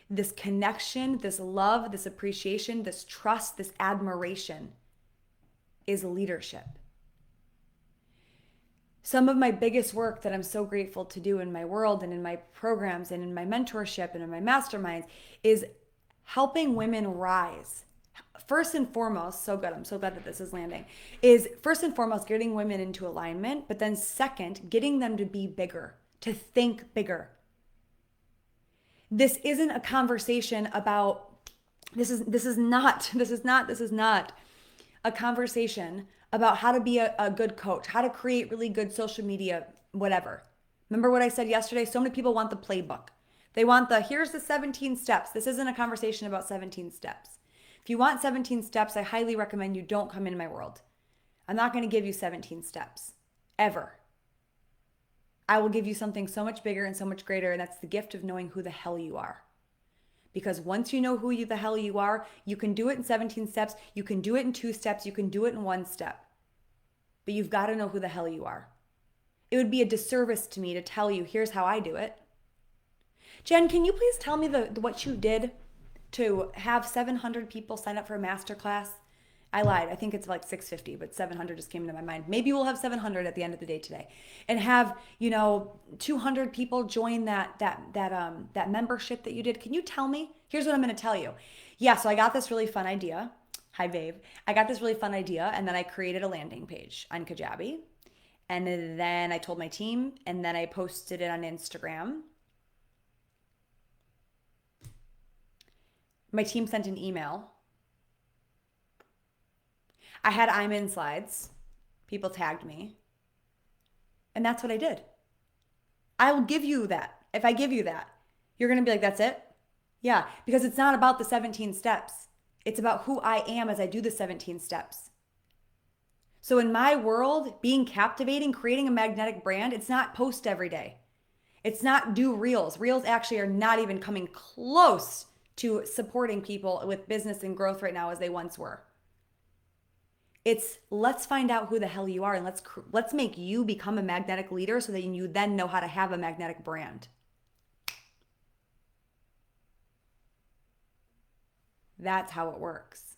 This connection, this love, this appreciation, this trust, this admiration is leadership. Some of my biggest work that I'm so grateful to do in my world and in my programs and in my mentorship and in my masterminds is helping women rise. First and foremost, so good, I'm so glad that this is landing, is first and foremost getting women into alignment, but then second, getting them to be bigger, to think bigger. This isn't a conversation about, this is not a conversation about how to be a good coach, how to create really good social media, whatever. Remember what I said yesterday? So many people want the playbook. They want here's the 17 steps. This isn't a conversation about 17 steps. If you want 17 steps, I highly recommend you don't come into my world. I'm not going to give you 17 steps, ever. I will give you something so much bigger and so much greater, and that's the gift of knowing who the hell you are. Because once you know who the hell you are, you can do it in 17 steps, you can do it in 2 steps, you can do it in 1 step. But you've got to know who the hell you are. It would be a disservice to me to tell you, here's how I do it. Jen, can you please tell me what you did to have 700 people sign up for a masterclass? I lied. I think it's like 650, but 700 just came into my mind. Maybe we'll have 700 at the end of the day today, and have 200 people join that membership that you did. Can you tell me? Here's what I'm going to tell you. Yeah, so I got this really fun idea. Hi, babe. I got this really fun idea, and then I created a landing page on Kajabi, and then I told my team, and then I posted it on Instagram. My team sent an email. I had I'm in slides. People tagged me. And that's what I did. I will give you that. If I give you that, you're going to be like, that's it? Yeah, because it's not about the 17 steps. It's about who I am as I do the 17 steps. So in my world, being captivating, creating a magnetic brand, it's not post every day. It's not do reels. Reels actually are not even coming close to supporting people with business and growth right now as they once were. It's let's find out who the hell you are and let's make you become a magnetic leader so that you then know how to have a magnetic brand. That's how it works.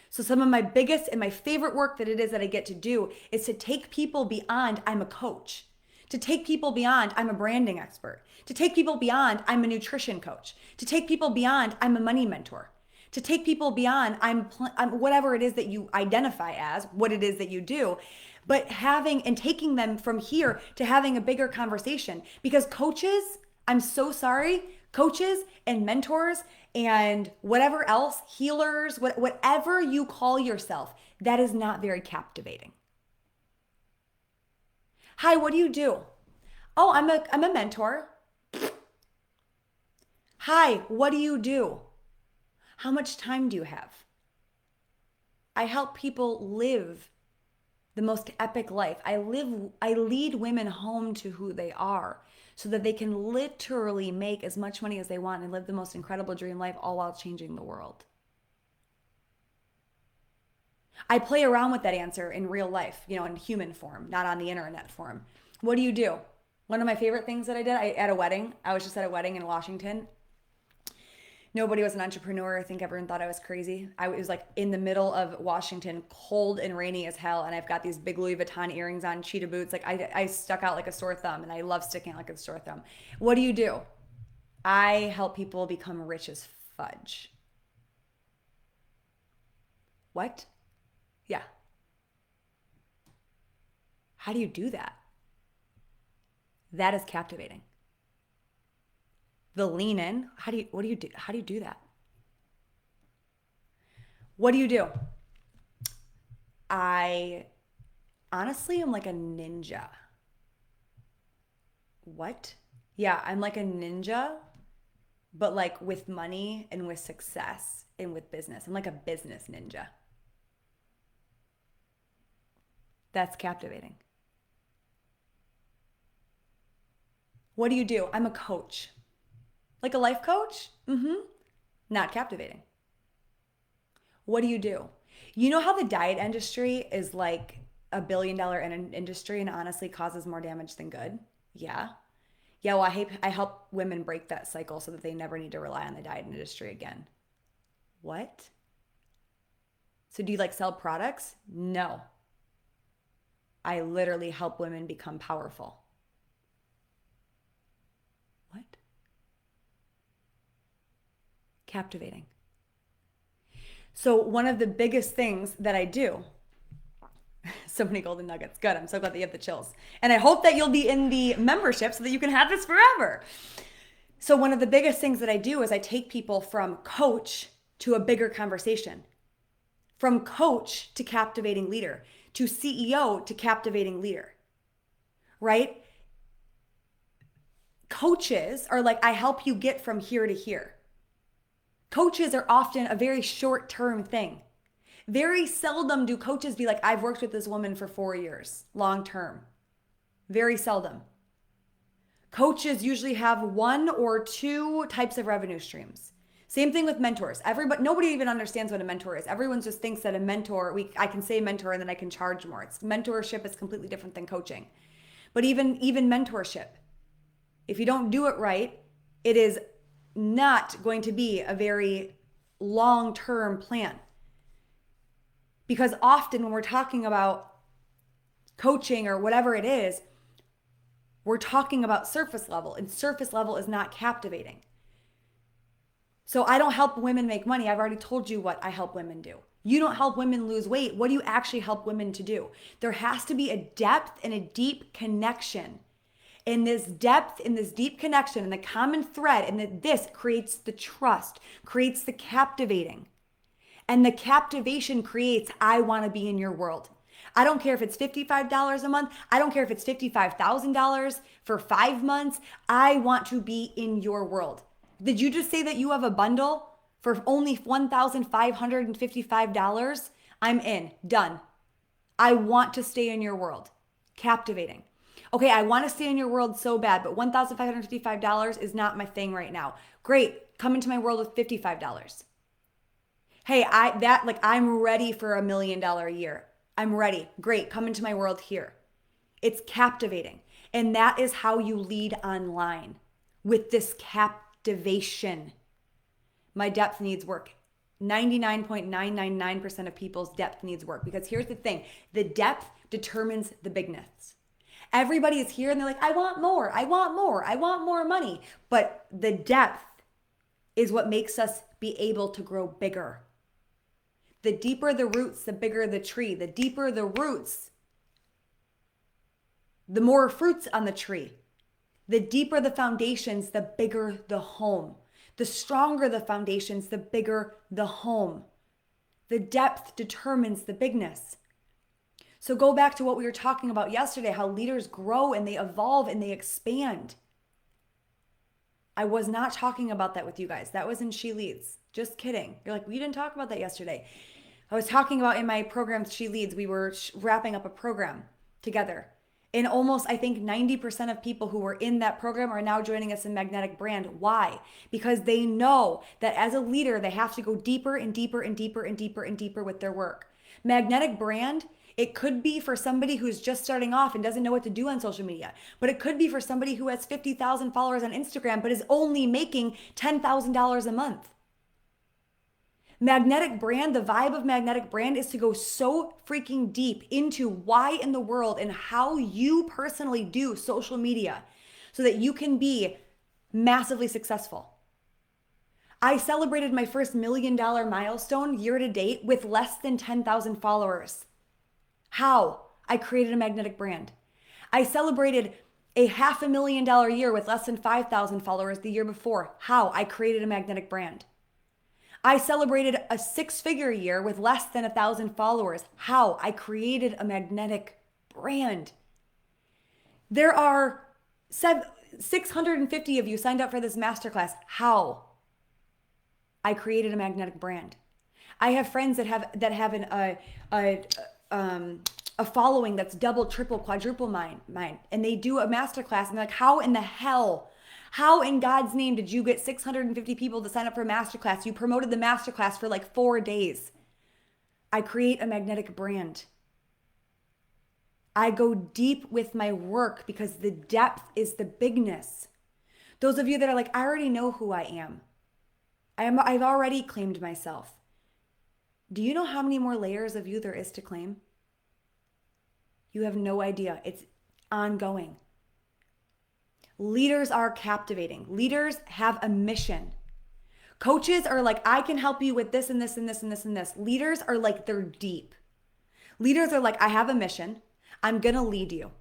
So some of my biggest and my favorite work that it is that I get to do is to take people beyond I'm a coach, to take people beyond I'm a branding expert, to take people beyond I'm a nutrition coach, to take people beyond I'm a money mentor, to take people beyond I'm whatever it is that you identify as, what it is that you do, but having and taking them from here to having a bigger conversation. Because coaches, I'm so sorry, coaches and mentors and whatever else, healers, whatever you call yourself, that is not very captivating. Hi, what do you do? Oh, I'm a mentor. Hi, what do you do? How much time do you have? I help people live the most epic life. I lead women home to who they are so that they can literally make as much money as they want and live the most incredible dream life, all while changing the world. I play around with that answer in real life, in human form, not on the internet form. What do you do? One of my favorite things that I did, at a wedding, I was just at a wedding in Washington. Nobody was an entrepreneur. I think everyone thought I was crazy. I was like in the middle of Washington, cold and rainy as hell. And I've got these big Louis Vuitton earrings on, cheetah boots. Like I stuck out like a sore thumb, and I love sticking out like a sore thumb. What do you do? I help people become rich as fudge. What? Yeah. How do you do that? That is captivating. The lean in, how do you do that? What do you do? I honestly am like a ninja. What? Yeah, I'm like a ninja, but like with money and with success and with business. I'm like a business ninja. That's captivating. What do you do? I'm a coach. Like a life coach? Mm-hmm. Not captivating. What do you do? You know how the diet industry is like $1 billion industry and honestly causes more damage than good? Yeah. Yeah, well, I help women break that cycle so that they never need to rely on the diet industry again. What? So do you like sell products? No. I literally help women become powerful. What? Captivating. So one of the biggest things that I do, so many golden nuggets. Good. I'm so glad that you have the chills. And I hope that you'll be in the membership so that you can have this forever. So one of the biggest things that I do is I take people from coach to a bigger conversation, from coach to captivating leader, to CEO to captivating leader, right? Coaches are like, I help you get from here to here. Coaches are often a very short-term thing. Very seldom do coaches be like, I've worked with this woman for 4 years, long term. Very seldom. Coaches usually have one or two types of revenue streams. Same thing with mentors. Nobody even understands what a mentor is. Everyone just thinks that a mentor, I can say mentor and then I can charge more. Mentorship is completely different than coaching. But even mentorship, if you don't do it right, it is not going to be a very long-term plan. Because often when we're talking about coaching or whatever it is, we're talking about surface level, and surface level is not captivating. So I don't help women make money. I've already told you what I help women do. You don't help women lose weight. What do you actually help women to do? There has to be a depth and a deep connection. In this depth, in this deep connection, and the common thread, and that this creates the trust, creates the captivating. And the captivation creates, I want to be in your world. I don't care if it's $55 a month. I don't care if it's $55,000 for 5 months. I want to be in your world. Did you just say that you have a bundle for only $1,555? I'm in. Done. I want to stay in your world. Captivating. Okay, I want to stay in your world so bad, but $1,555 is not my thing right now. Great. Come into my world with $55. Hey, I'm ready for $1 million a year. I'm ready. Great. Come into my world here. It's captivating. And that is how you lead online, with this captivation. My depth needs work. 99.999% of people's depth needs work, because here's the thing. The depth determines the bigness. Everybody is here and they're like, I want more. I want more. I want more money. But the depth is what makes us be able to grow bigger. The deeper the roots, the bigger the tree. The deeper the roots, the more fruits on the tree. The deeper the foundations, the bigger the home. The stronger the foundations, the bigger the home. The depth determines the bigness. So go back to what we were talking about yesterday, how leaders grow and they evolve and they expand. I was not talking about that with you guys. That was in She Leads. Just kidding. You're like, we didn't talk about that yesterday. I was talking about in my program, She Leads, we were wrapping up a program together. And almost, I think 90% of people who were in that program are now joining us in Magnetic Brand. Why? Because they know that as a leader, they have to go deeper and deeper and deeper and deeper and deeper with their work. Magnetic Brand, it could be for somebody who's just starting off and doesn't know what to do on social media. But it could be for somebody who has 50,000 followers on Instagram but is only making $10,000 a month. Magnetic Brand, the vibe of Magnetic Brand is to go so freaking deep into why in the world and how you personally do social media so that you can be massively successful. I celebrated my first $1 million milestone year to date with less than 10,000 followers. How? I created a Magnetic Brand. I celebrated a $500,000 year with less than 5,000 followers the year before. How? I created a Magnetic Brand. I celebrated a 6-figure year with less than 1,000 followers. How? I created a Magnetic Brand. There are 650 of you signed up for this masterclass. How? I created a Magnetic Brand. I have friends that have a following that's double, triple, quadruple mine, and they do a masterclass, and they're like, how in the hell? How in God's name did you get 650 people to sign up for a masterclass? You promoted the masterclass for like 4 days. I create a Magnetic Brand. I go deep with my work because the depth is the bigness. Those of you that are like, I already know who I am. I've already claimed myself. Do you know how many more layers of you there is to claim? You have no idea. It's ongoing. Leaders are captivating. Leaders have a mission. Coaches are like, I can help you with this and this and this and this and this. Leaders are like, they're deep. Leaders are like, I have a mission. I'm going to lead you.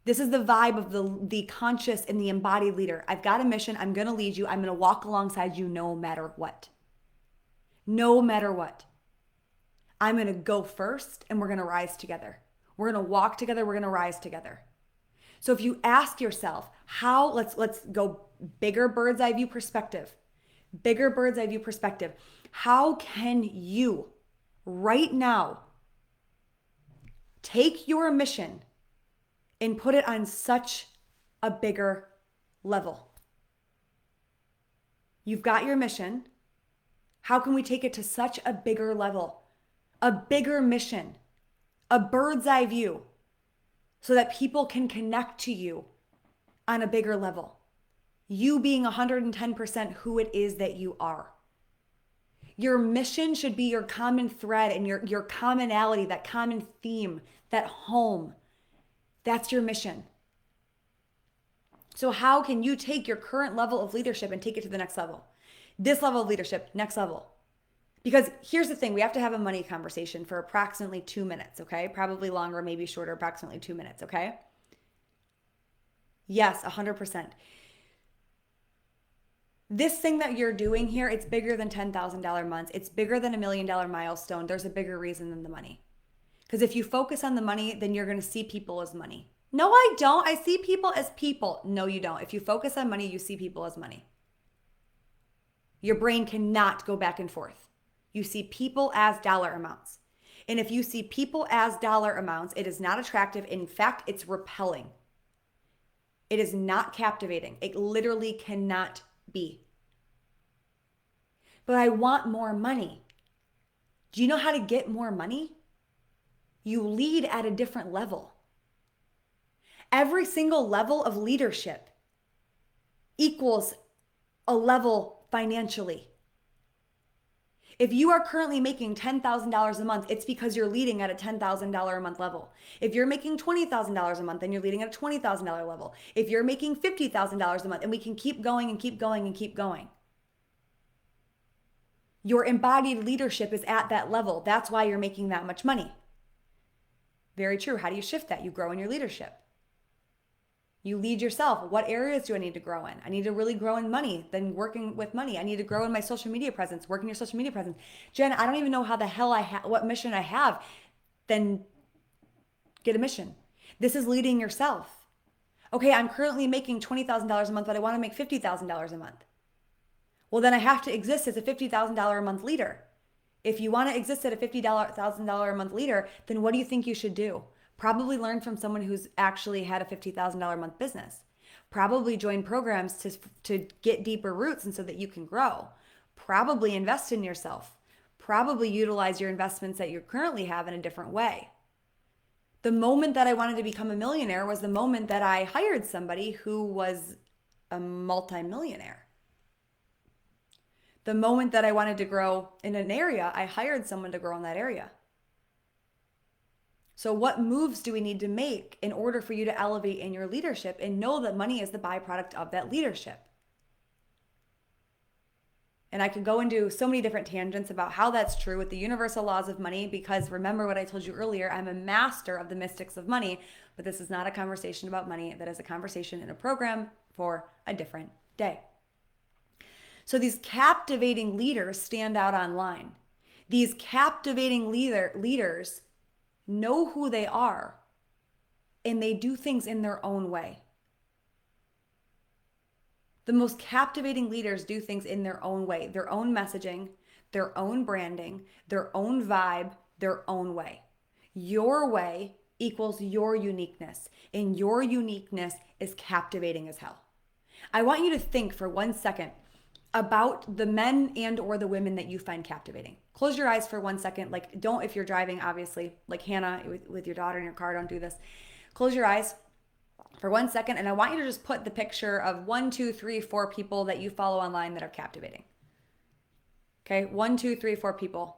This is the vibe of the conscious and the embodied leader. I've got a mission. I'm going to lead you. I'm going to walk alongside you no matter what. No matter what. I'm going to go first and we're going to rise together. We're going to walk together. We're going to rise together. So if you ask yourself, how, let's go bigger bird's eye view perspective. Bigger bird's eye view perspective. How can you right now take your mission and put it on such a bigger level? You've got your mission. How can we take it to such a bigger level? A bigger mission, a bird's eye view, so that people can connect to you on a bigger level. You being 110% who it is that you are. Your mission should be your common thread and your commonality, that common theme, that home. That's your mission. So how can you take your current level of leadership and take it to the next level? This level of leadership, next level. Because here's the thing, we have to have a money conversation for approximately 2 minutes, okay? Probably longer, maybe shorter, approximately 2 minutes, okay? Yes, 100%. This thing that you're doing here, it's bigger than $10,000 months. It's bigger than $1 million milestone. There's a bigger reason than the money. Because if you focus on the money, then you're going to see people as money. No, I don't. I see people as people. No, you don't. If you focus on money, you see people as money. Your brain cannot go back and forth. You see people as dollar amounts. And if you see people as dollar amounts, it is not attractive. In fact, it's repelling. It is not captivating. It literally cannot be. But I want more money. Do you know how to get more money? You lead at a different level. Every single level of leadership equals a level financially. If you are currently making $10,000 a month, it's because you're leading at a $10,000 a month level. If you're making $20,000 a month, then you're leading at a $20,000 level. If you're making $50,000 a month, and we can keep going and keep going and keep going. Your embodied leadership is at that level. That's why you're making that much money. Very true. How do you shift that? You grow in your leadership. You lead yourself. What areas do I need to grow in? I need to really grow in money, then working with money. I need to grow in my social media presence, working your social media presence. Jen, I don't even know how the hell what mission I have. Then get a mission. This is leading yourself. Okay, I'm currently making $20,000 a month, but I want to make $50,000 a month. Well, then I have to exist as a $50,000 a month leader. If you want to exist at a $50,000 a month leader, then what do you think you should do? Probably learn from someone who's actually had a $50,000 a month business. Probably join programs to get deeper roots and so that you can grow. Probably invest in yourself. Probably utilize your investments that you currently have in a different way. The moment that I wanted to become a millionaire was the moment that I hired somebody who was a multimillionaire. The moment that I wanted to grow in an area, I hired someone to grow in that area. So what moves do we need to make in order for you to elevate in your leadership and know that money is the byproduct of that leadership? And I could go into so many different tangents about how that's true with the universal laws of money, because remember what I told you earlier, I'm a master of the mystics of money, but this is not a conversation about money. That is a conversation in a program for a different day. So these captivating leaders stand out online. These captivating leaders know who they are, and they do things in their own way. The most captivating leaders do things in their own way, their own messaging, their own branding, their own vibe, their own way. Your way equals your uniqueness, and your uniqueness is captivating as hell. I want you to think for 1 second about the men and or the women that you find captivating. Close your eyes for 1 second. Like, don't, if you're driving, obviously, like Hannah with your daughter in your car, don't do this. Close your eyes for 1 second, and I want you to just put the picture of 1, 2, 3, 4 people that you follow online that are captivating. Okay, 1, 2, 3, 4 people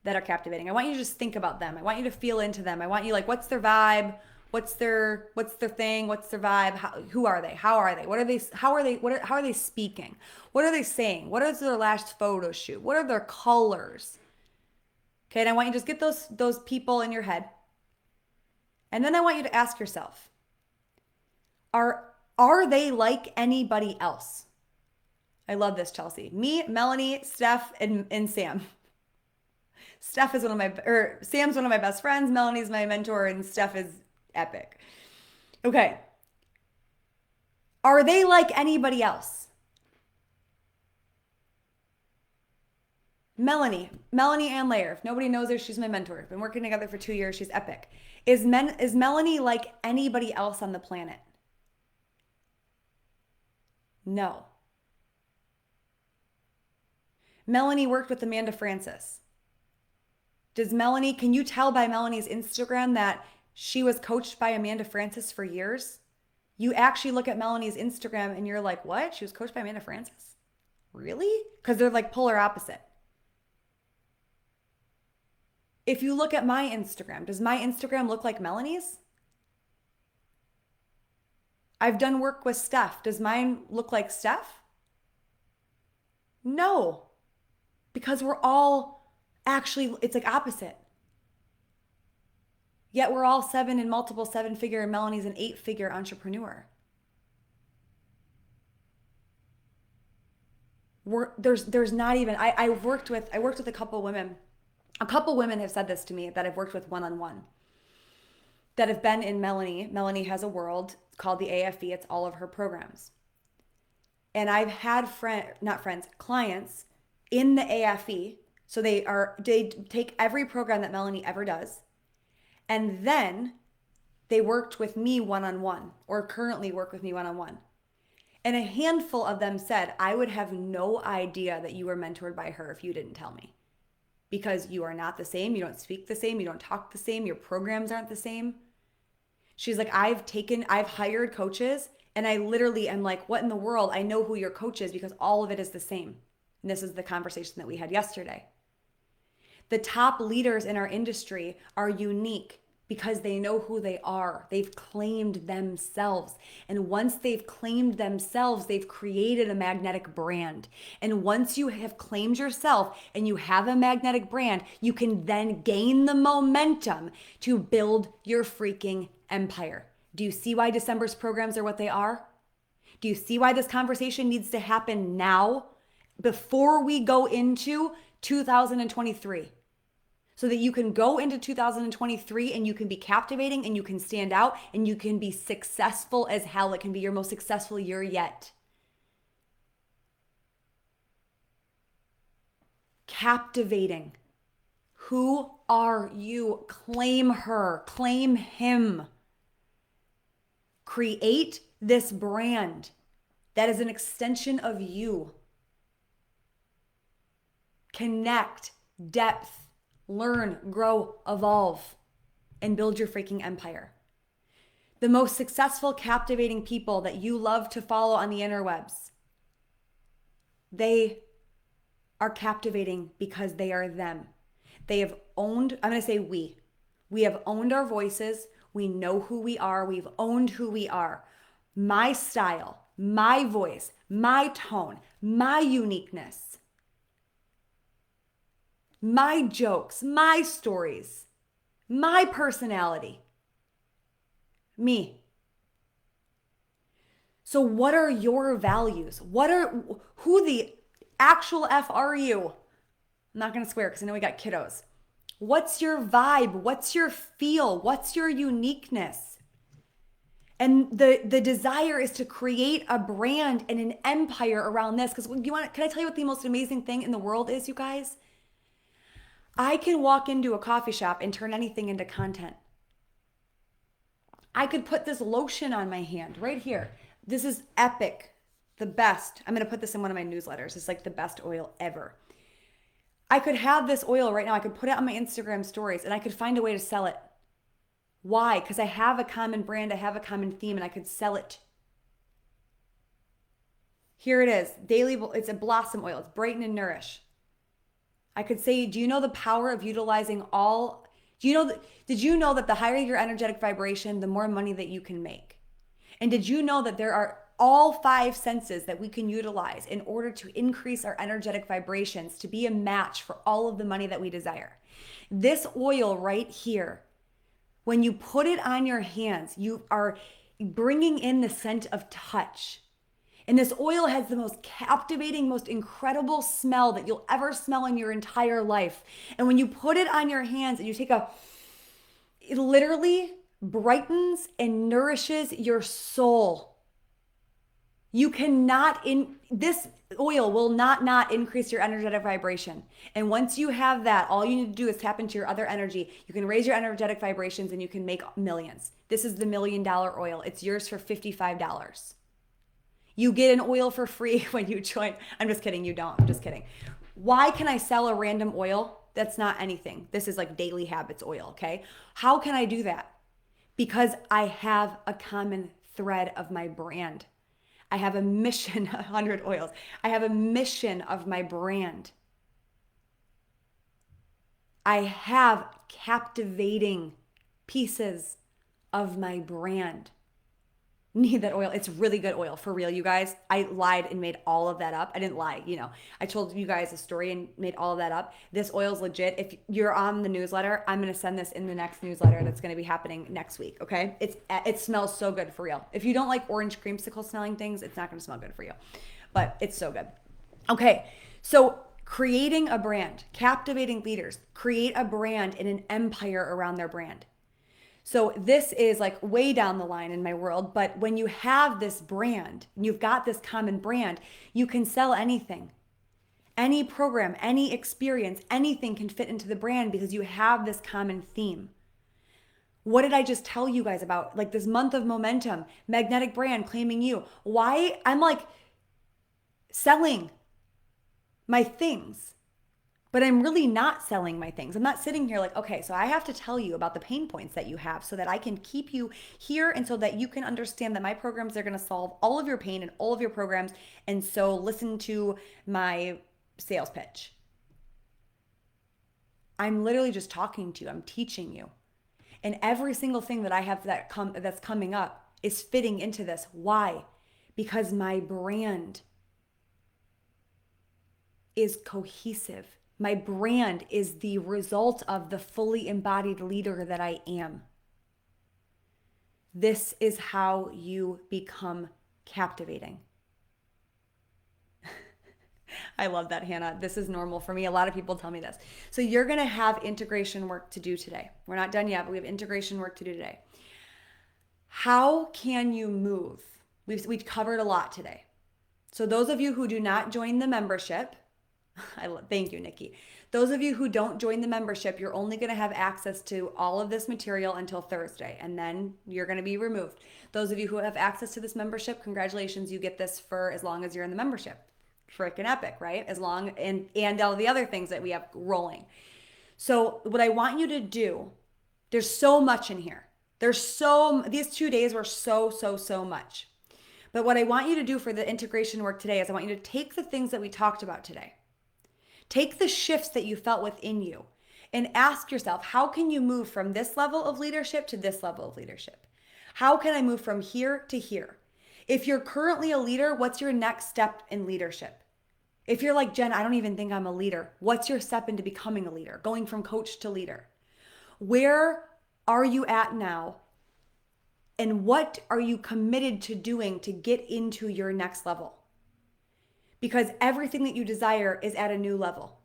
that are captivating. I want you to just think about them. I want you to feel into them. I want you, like, what's their vibe? What's their thing? What's their vibe? Who are they? How are they? What are they? How are they speaking? What are they saying? What is their last photo shoot? What are their colors? Okay, and I want you to just get those people in your head. And then I want you to ask yourself, are they like anybody else? I love this, Chelsea. Me, Melanie, Steph, and Sam. Sam's one of my best friends, Melanie's my mentor, and Steph is epic. Okay. Are they like anybody else? Melanie Ann Layer. If nobody knows her, she's my mentor. Been working together for 2 years. She's epic. Is Melanie like anybody else on the planet? No. Melanie worked with Amanda Francis. Can you tell by Melanie's Instagram that she was coached by Amanda Francis for years? You actually look at Melanie's Instagram and you're like, what? She was coached by Amanda Francis? Really? Because they're like polar opposite. If you look at my Instagram, does my Instagram look like Melanie's? I've done work with Steph. Does mine look like Steph? No. Because we're all actually, it's like opposite. Yet we're all multiple 7-figure, and Melanie's an 8-figure entrepreneur. there's not even I worked with a couple women. A couple women have said this to me that I've worked with one-on-one that have been in Melanie. Melanie has a world called the AFE. It's all of her programs. And I've had clients in the AFE. So they take every program that Melanie ever does. And then they worked with me one-on-one or currently work with me one-on-one. And a handful of them said, I would have no idea that you were mentored by her if you didn't tell me. Because you are not the same, you don't speak the same, you don't talk the same, your programs aren't the same. She's like, I've hired coaches and I literally am like, what in the world? I know who your coach is because all of it is the same. And this is the conversation that we had yesterday. The top leaders in our industry are unique because they know who they are. They've claimed themselves. And once they've claimed themselves, they've created a magnetic brand. And once you have claimed yourself and you have a magnetic brand, you can then gain the momentum to build your freaking empire. Do you see why December's programs are what they are? Do you see why this conversation needs to happen now before we go into 2023? So that you can go into 2023 and you can be captivating and you can stand out and you can be successful as hell. It can be your most successful year yet. Captivating. Who are you? Claim her. Claim him. Create this brand that is an extension of you. Connect, depth, learn, grow, evolve, and build your freaking empire. The most successful, captivating people that you love to follow on the interwebs, they are captivating because they are them. They have owned, I'm going to say we have owned our voices. We know who we are. We've owned who we are. My style, my voice, my tone, my uniqueness, my jokes, my stories, my personality, me. So what are your values? Who the actual F are you? I'm not going to swear because I know we got kiddos. What's your vibe? What's your feel? What's your uniqueness? And the desire is to create a brand and an empire around this. Because can I tell you what the most amazing thing in the world is, you guys? I can walk into a coffee shop and turn anything into content. I could put this lotion on my hand right here. This is epic. The best. I'm going to put this in one of my newsletters. It's like the best oil ever. I could have this oil right now. I could put it on my Instagram stories and I could find a way to sell it. Why? Because I have a common brand. I have a common theme and I could sell it. Here it is. It's a blossom oil. It's brighten and nourish. I could say, do you know the power of utilizing did you know that the higher your energetic vibration, the more money that you can make? And did you know that there are all 5 senses that we can utilize in order to increase our energetic vibrations to be a match for all of the money that we desire? This oil right here, when you put it on your hands, you are bringing in the scent of touch. And this oil has the most captivating, most incredible smell that you'll ever smell in your entire life. And when you put it on your hands and you it literally brightens and nourishes your soul. This oil will not increase your energetic vibration. And once you have that, all you need to do is tap into your other energy. You can raise your energetic vibrations and you can make millions. This is the $1 million oil. It's yours for $55. You get an oil for free when you join. I'm just kidding. You don't. I'm just kidding. Why can I sell a random oil? That's not anything. This is like daily habits oil, okay? How can I do that? Because I have a common thread of my brand. I have a mission, 100 oils. I have a mission of my brand. I have captivating pieces of my brand. Need that oil. It's really good oil, for real, you guys. I lied and made all of that up. I didn't lie, I told you guys a story and made all of that up. This oil's legit. If you're on the newsletter, I'm going to send this in the next newsletter that's going to be happening next week, okay? It smells so good, for real. If you don't like orange creamsicle smelling things, it's not going to smell good for you. But it's so good. Okay, so creating a brand, captivating leaders, create a brand and an empire around their brand. So this is like way down the line in my world, but when you have this brand, you've got this common brand, you can sell anything. Any program, any experience, anything can fit into the brand because you have this common theme. What did I just tell you guys about? Like this month of momentum, magnetic brand claiming you. Why? I'm like selling my things, but I'm really not selling my things. I'm not sitting here like, okay, so I have to tell you about the pain points that you have so that I can keep you here and so that you can understand that my programs are going to solve all of your pain and all of your programs. And so listen to my sales pitch. I'm literally just talking to you. I'm teaching you. And every single thing that I have that's coming up is fitting into this. Why? Because my brand is cohesive. My brand is the result of the fully embodied leader that I am. This is how you become captivating. I love that, Hannah. This is normal for me. A lot of people tell me this. So you're going to have integration work to do today. We're not done yet, but we have integration work to do today. How can you move? We've covered a lot today. So those of you who do not join the membership, thank you, Nikki. Those of you who don't join the membership, you're only going to have access to all of this material until Thursday, and then you're going to be removed. Those of you who have access to this membership, congratulations, you get this for as long as you're in the membership. Freaking epic, right? As long and all the other things that we have rolling. So what I want you to do, there's so much in here. These 2 days were so much. But what I want you to do for the integration work today is I want you to take the things that we talked about today. Take the shifts that you felt within you and ask yourself, how can you move from this level of leadership to this level of leadership? How can I move from here to here? If you're currently a leader, what's your next step in leadership? If you're like, Jen, I don't even think I'm a leader, what's your step into becoming a leader, going from coach to leader? Where are you at now? And what are you committed to doing to get into your next level? Because everything that you desire is at a new level.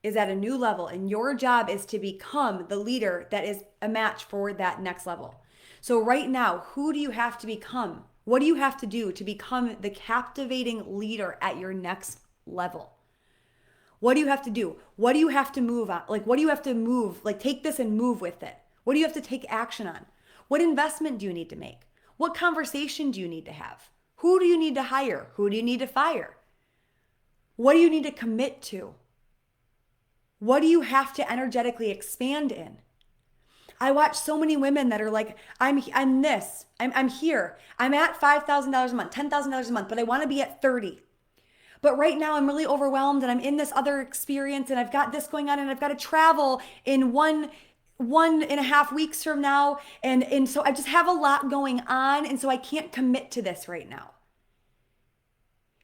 And your job is to become the leader that is a match for that next level. So right now, who do you have to become? What do you have to do to become the captivating leader at your next level? What do you have to do? What do you have to move on? Like, what do you have to move? Like, take this and move with it. What do you have to take action on? What investment do you need to make? What conversation do you need to have? Who do you need to hire? Who do you need to fire? What do you need to commit to? What do you have to energetically expand in? I watch so many women that are like, I'm here. I'm at $5,000 a month, $10,000 a month, but I want to be at 30. But right now I'm really overwhelmed and I'm in this other experience and I've got this going on and I've got to travel in one and a half weeks from now. And so I just have a lot going on. And so I can't commit to this right now.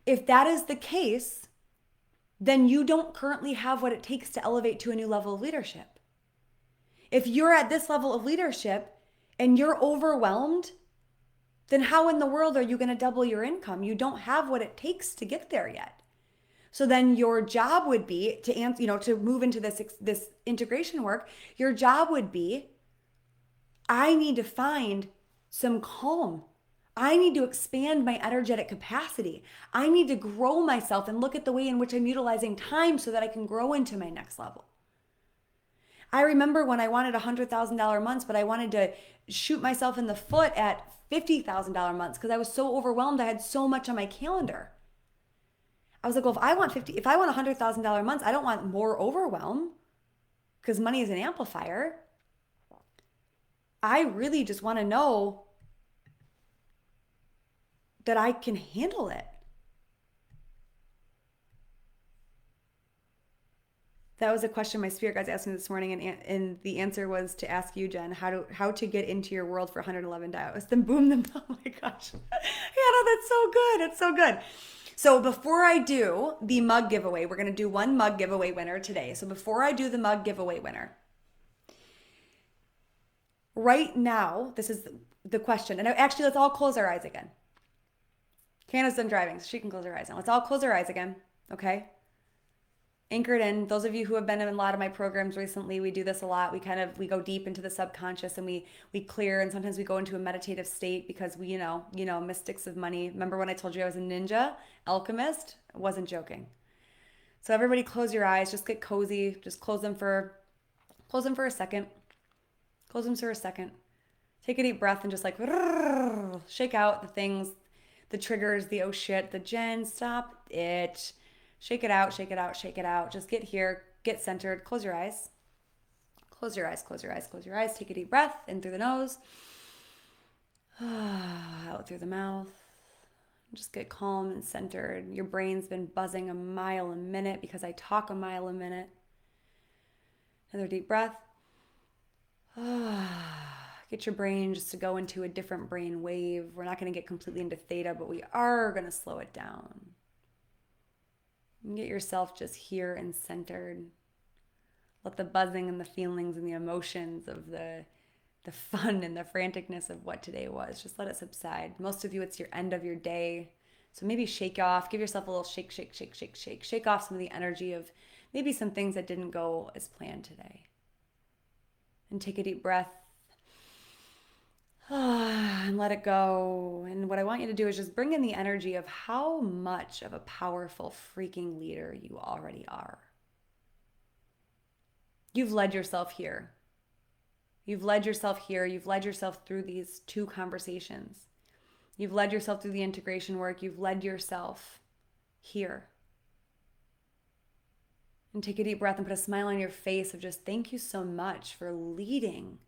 If that is the case, then you don't currently have what it takes to elevate to a new level of leadership. If you're at this level of leadership and you're overwhelmed, then how in the world are you going to double your income? You don't have what it takes to get there yet. So then your job would be to answer, to move into this integration work. Your job would be, I need to find some calm. I need to expand my energetic capacity. I need to grow myself and look at the way in which I'm utilizing time so that I can grow into my next level. I remember when I wanted $100,000 months, but I wanted to shoot myself in the foot at $50,000 months because I was so overwhelmed. I had so much on my calendar. I was like, well, if I want $100,000 months, I don't want more overwhelm because money is an amplifier. I really just want to know that I can handle it. That was a question my spirit guides asked me this morning, and the answer was to ask you, Jen, how to get into your world for 111 dials. Then boom, them. Oh my gosh, Hannah, that's so good. It's so good. So before I do the mug giveaway, we're gonna do one mug giveaway winner today. So before I do the mug giveaway winner, right now, this is the question, and actually, let's all close our eyes again. Candace's done driving, so she can close her eyes now. Let's all close our eyes again, okay? Anchored in. Those of you who have been in a lot of my programs recently, we do this a lot. We go deep into the subconscious and we clear, and sometimes we go into a meditative state because we, mystics of money. Remember when I told you I was a ninja alchemist? I wasn't joking. So everybody close your eyes, just get cozy, just close them for a second. Close them for a second. Take a deep breath and just like shake out the things, the triggers, the oh shit, the Jen, stop it. Shake it out, shake it out, shake it out. Just get here, get centered. Close your eyes. Close your eyes, close your eyes, close your eyes. Take a deep breath in through the nose, out through the mouth. Just get calm and centered. Your brain's been buzzing a mile a minute because I talk a mile a minute. Another deep breath. Get your brain just to go into a different brain wave. We're not going to get completely into theta, but we are going to slow it down. And get yourself just here and centered. Let the buzzing and the feelings and the emotions of the fun and the franticness of what today was, just let it subside. Most of you, it's your end of your day. So maybe shake off, give yourself a little shake, shake, shake, shake, shake. Shake off some of the energy of maybe some things that didn't go as planned today. And take a deep breath. And let it go. And what I want you to do is just bring in the energy of how much of a powerful freaking leader you already are. You've led yourself here. You've led yourself here. You've led yourself through these 2 conversations. You've led yourself through the integration work. You've led yourself here. And take a deep breath and put a smile on your face of just thank you so much for leading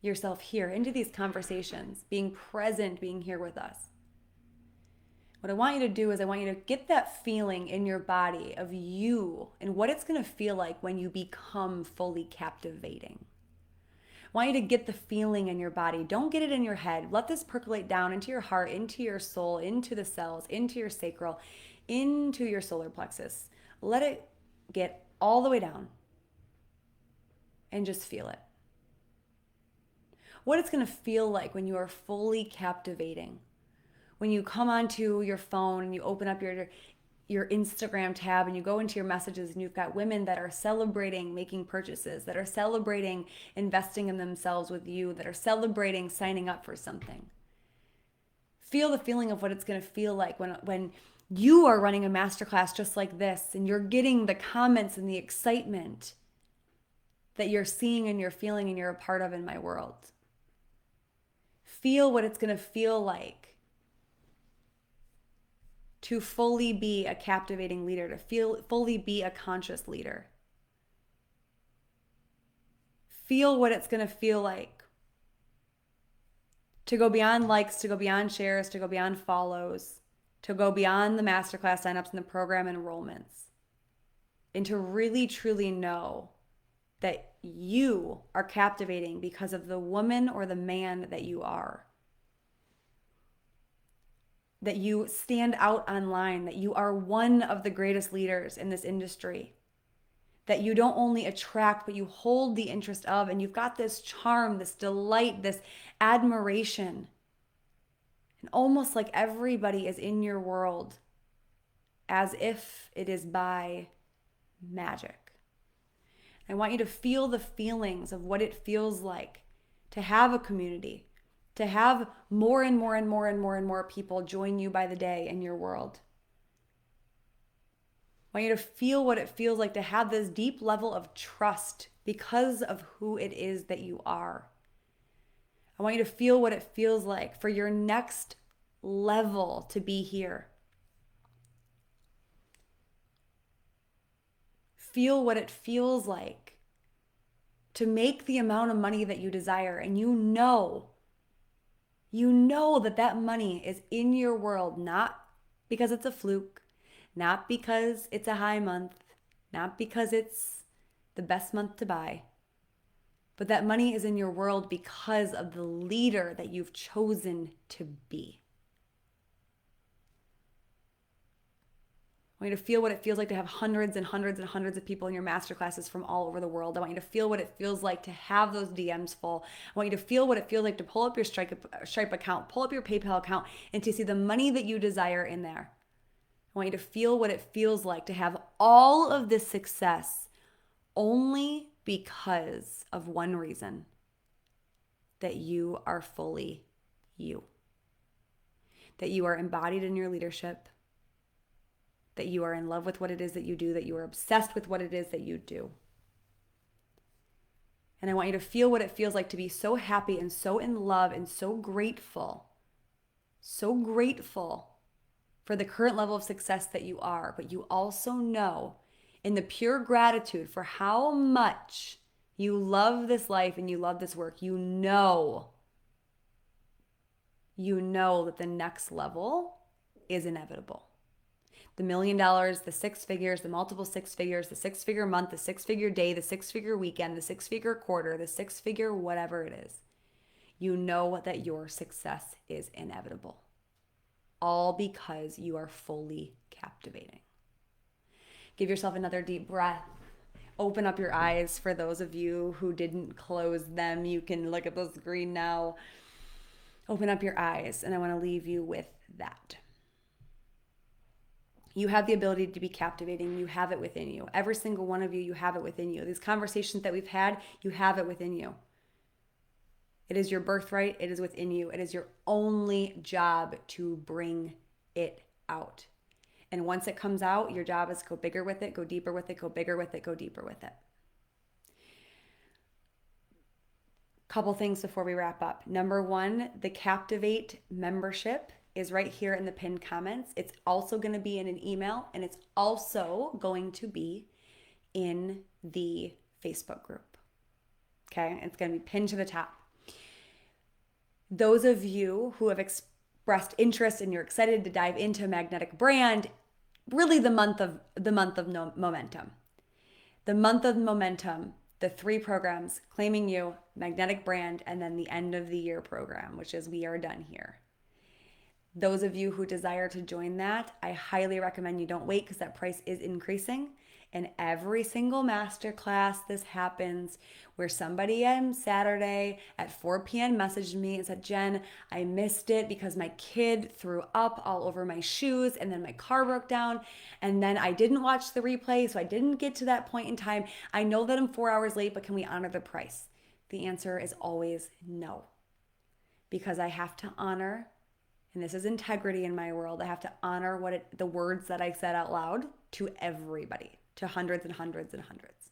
yourself here into these conversations, being present, being here with us. What I want you to do is I want you to get that feeling in your body of you and what it's going to feel like when you become fully captivating. I want you to get the feeling in your body. Don't get it in your head. Let this percolate down into your heart, into your soul, into the cells, into your sacral, into your solar plexus. Let it get all the way down and just feel it. What it's going to feel like when you are fully captivating. When you come onto your phone and you open up your Instagram tab and you go into your messages and you've got women that are celebrating making purchases, that are celebrating investing in themselves with you, that are celebrating signing up for something. Feel the feeling of what it's going to feel like when you are running a masterclass just like this and you're getting the comments and the excitement that you're seeing and you're feeling and you're a part of in my world. Feel what it's going to feel like to fully be a captivating leader, to fully be a conscious leader. Feel what it's going to feel like to go beyond likes, to go beyond shares, to go beyond follows, to go beyond the masterclass signups and the program enrollments, and to really truly know that you are captivating because of the woman or the man that you are. That you stand out online, that you are one of the greatest leaders in this industry. That you don't only attract, but you hold the interest of, and you've got this charm, this delight, this admiration. And almost like everybody is in your world as if it is by magic. I want you to feel the feelings of what it feels like to have a community, to have more and more and more and more and more people join you by the day in your world. I want you to feel what it feels like to have this deep level of trust because of who it is that you are. I want you to feel what it feels like for your next level to be here. Feel what it feels like to make the amount of money that you desire, and you know that that money is in your world, not because it's a fluke, not because it's a high month, not because it's the best month to buy, but that money is in your world because of the leader that you've chosen to be. I I want you to feel what it feels like to have hundreds and hundreds and hundreds of people in your masterclasses from all over the world. I want you to feel what it feels like to have those DMs full. I want you to feel what it feels like to pull up your Stripe account, pull up your PayPal account, and to see the money that you desire in there. I want you to feel what it feels like to have all of this success only because of one reason: that you are fully you, that you are embodied in your leadership, that you are in love with what it is that you do, that you are obsessed with what it is that you do. And I want you to feel what it feels like to be so happy and so in love and so grateful for the current level of success that you are. But you also know, in the pure gratitude for how much you love this life and you love this work, you know that the next level is inevitable. The $1 million, the 6 figures, the multiple 6 figures, the 6-figure month, the 6-figure day, the 6-figure weekend, the 6-figure quarter, the 6-figure whatever it is. You know that your success is inevitable. All because you are fully captivating. Give yourself another deep breath. Open up your eyes. For those of you who didn't close them, you can look at the screen now. Open up your eyes, and I want to leave you with that. You have the ability to be captivating. You have it within you. Every single one of you, you have it within you. These conversations that we've had, you have it within you. It is your birthright. It is within you. It is your only job to bring it out. And once it comes out, your job is to go bigger with it, go deeper with it, go bigger with it, go deeper with it. Couple things before we wrap up. Number one, the Captivate membership is right here in the pinned comments. It's also going to be in an email, and it's also going to be in the Facebook group. Okay? It's going to be pinned to the top. Those of you who have expressed interest and you're excited to dive into Magnetic Brand, really the month of momentum. The month of momentum, the 3 programs, Claiming You, Magnetic Brand, and then the end of the year program, which is We Are Done Here. Those of you who desire to join that, I highly recommend you don't wait, because that price is increasing. And every single masterclass, this happens where somebody on Saturday at 4 p.m. messaged me and said, Jen, I missed it because my kid threw up all over my shoes and then my car broke down. And then I didn't watch the replay, so I didn't get to that point in time. I know that I'm 4 hours late, but can we honor the price? The answer is always no, because I have to honor, and this is integrity in my world, I have to honor the words that I said out loud to everybody, to hundreds and hundreds and hundreds.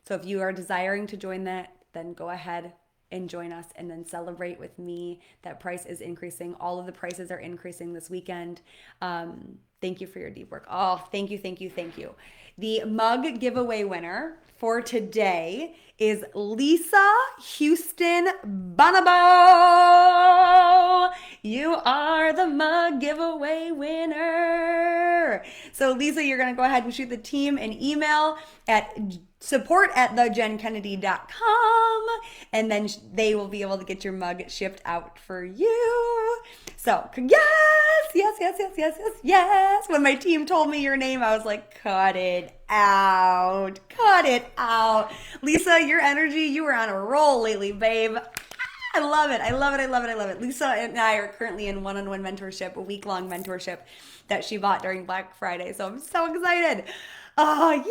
So if you are desiring to join that, then go ahead and join us and then celebrate with me. That price is increasing. All of the prices are increasing this weekend. Thank you for your deep work. Oh, thank you, thank you, thank you. The mug giveaway winner for today is Lisa Houston Bonabo. You are the mug giveaway winner. So Lisa, you're going to go ahead and shoot the team an email at support@thejenkennedy.com, and then they will be able to get your mug shipped out for you. So yes. When my team told me your name, I was like, cut it out. Lisa, your energy, you were on a roll lately, babe. I love it. Lisa and I are currently in one-on-one mentorship, a week-long mentorship that she bought during Black Friday. So I'm so excited. Oh, yay.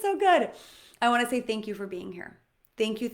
So good. I want to say thank you for being here. Thank you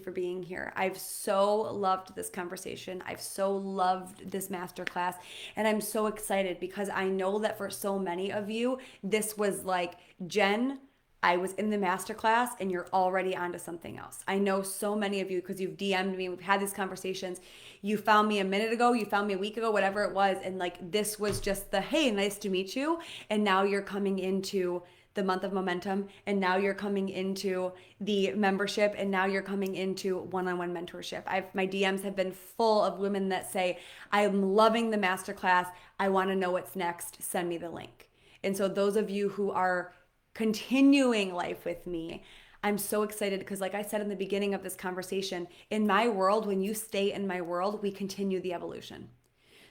for being here. I've so loved this conversation. I've so loved this masterclass. And I'm so excited because I know that for so many of you, this was like, Jen, I was in the masterclass and you're already onto something else. I know so many of you, because you've DM'd me, we've had these conversations. You found me a minute ago, you found me a week ago, whatever it was. And like, this was just the, hey, nice to meet you. And now you're coming into the month of momentum, and now you're coming into the membership, and now you're coming into one-on-one mentorship. My DMs have been full of women that say, I'm loving the masterclass. I want to know what's next. Send me the link. And so those of you who are continuing life with me, I'm so excited because, like I said in the beginning of this conversation, in my world, when you stay in my world, we continue the evolution.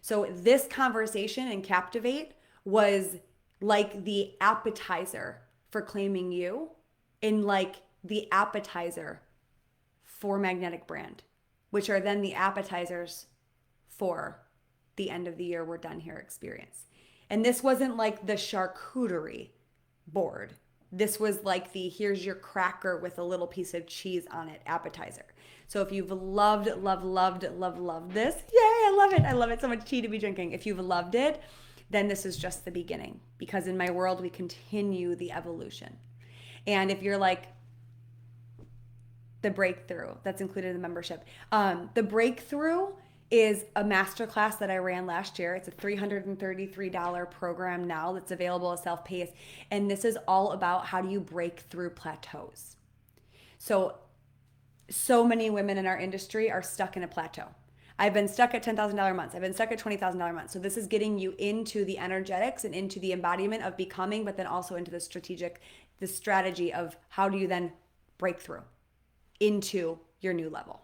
So this conversation in Captivate was like the appetizer for claiming you, in like the appetizer for magnetic brand, which are then the appetizers for the end of the year we're done here experience. And this wasn't like the charcuterie board. This was like the here's your cracker with a little piece of cheese on it appetizer. So if you've loved this, yay, I love it. I love it so much tea to be drinking. If you've loved it, then this is just the beginning, because in my world we continue the evolution. And if you're like, the breakthrough that's included in the membership, the breakthrough is a masterclass that I ran last year. It's a $333 program now that's available as self-paced. And this is all about how do you break through plateaus. So many women in our industry are stuck in a plateau. I've been stuck at $10,000 months. I've been stuck at $20,000 months. So this is getting you into the energetics and into the embodiment of becoming, but then also into the strategy of how do you then break through into your new level.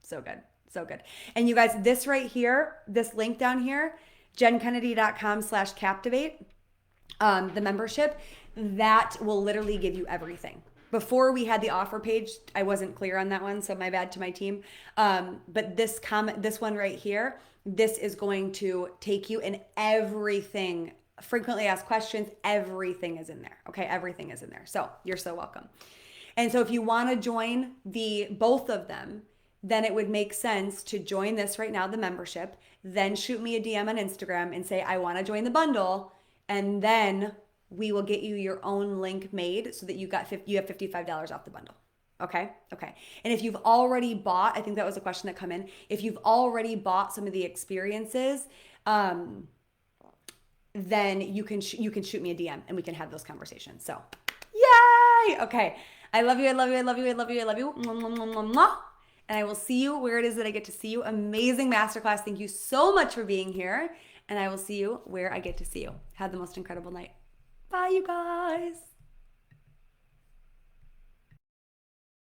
So good. So good. And you guys, this right here, this link down here, jenkennedy.com/captivate, the membership, that will literally give you everything. Before we had the offer page, I wasn't clear on that one, so my bad to my team. But this one right here, this is going to take you in everything. Frequently asked questions, everything is in there. Okay, everything is in there. So you're so welcome. And so if you want to join both of them, then it would make sense to join this right now, the membership, then shoot me a DM on Instagram and say, I want to join the bundle. And then we will get you your own link made so that you have $55 off the bundle. Okay. And if you've already bought, I think that was a question that come in. If you've already bought some of the experiences, then you can shoot me a DM and we can have those conversations. So yay. Okay. I love you. I love you. I love you. I love you. I love you. Mwah, mwah, mwah, mwah, mwah. And I will see you where it is that I get to see you. Amazing masterclass. Thank you so much for being here. And I will see you where I get to see you. Have the most incredible night. Bye, you guys.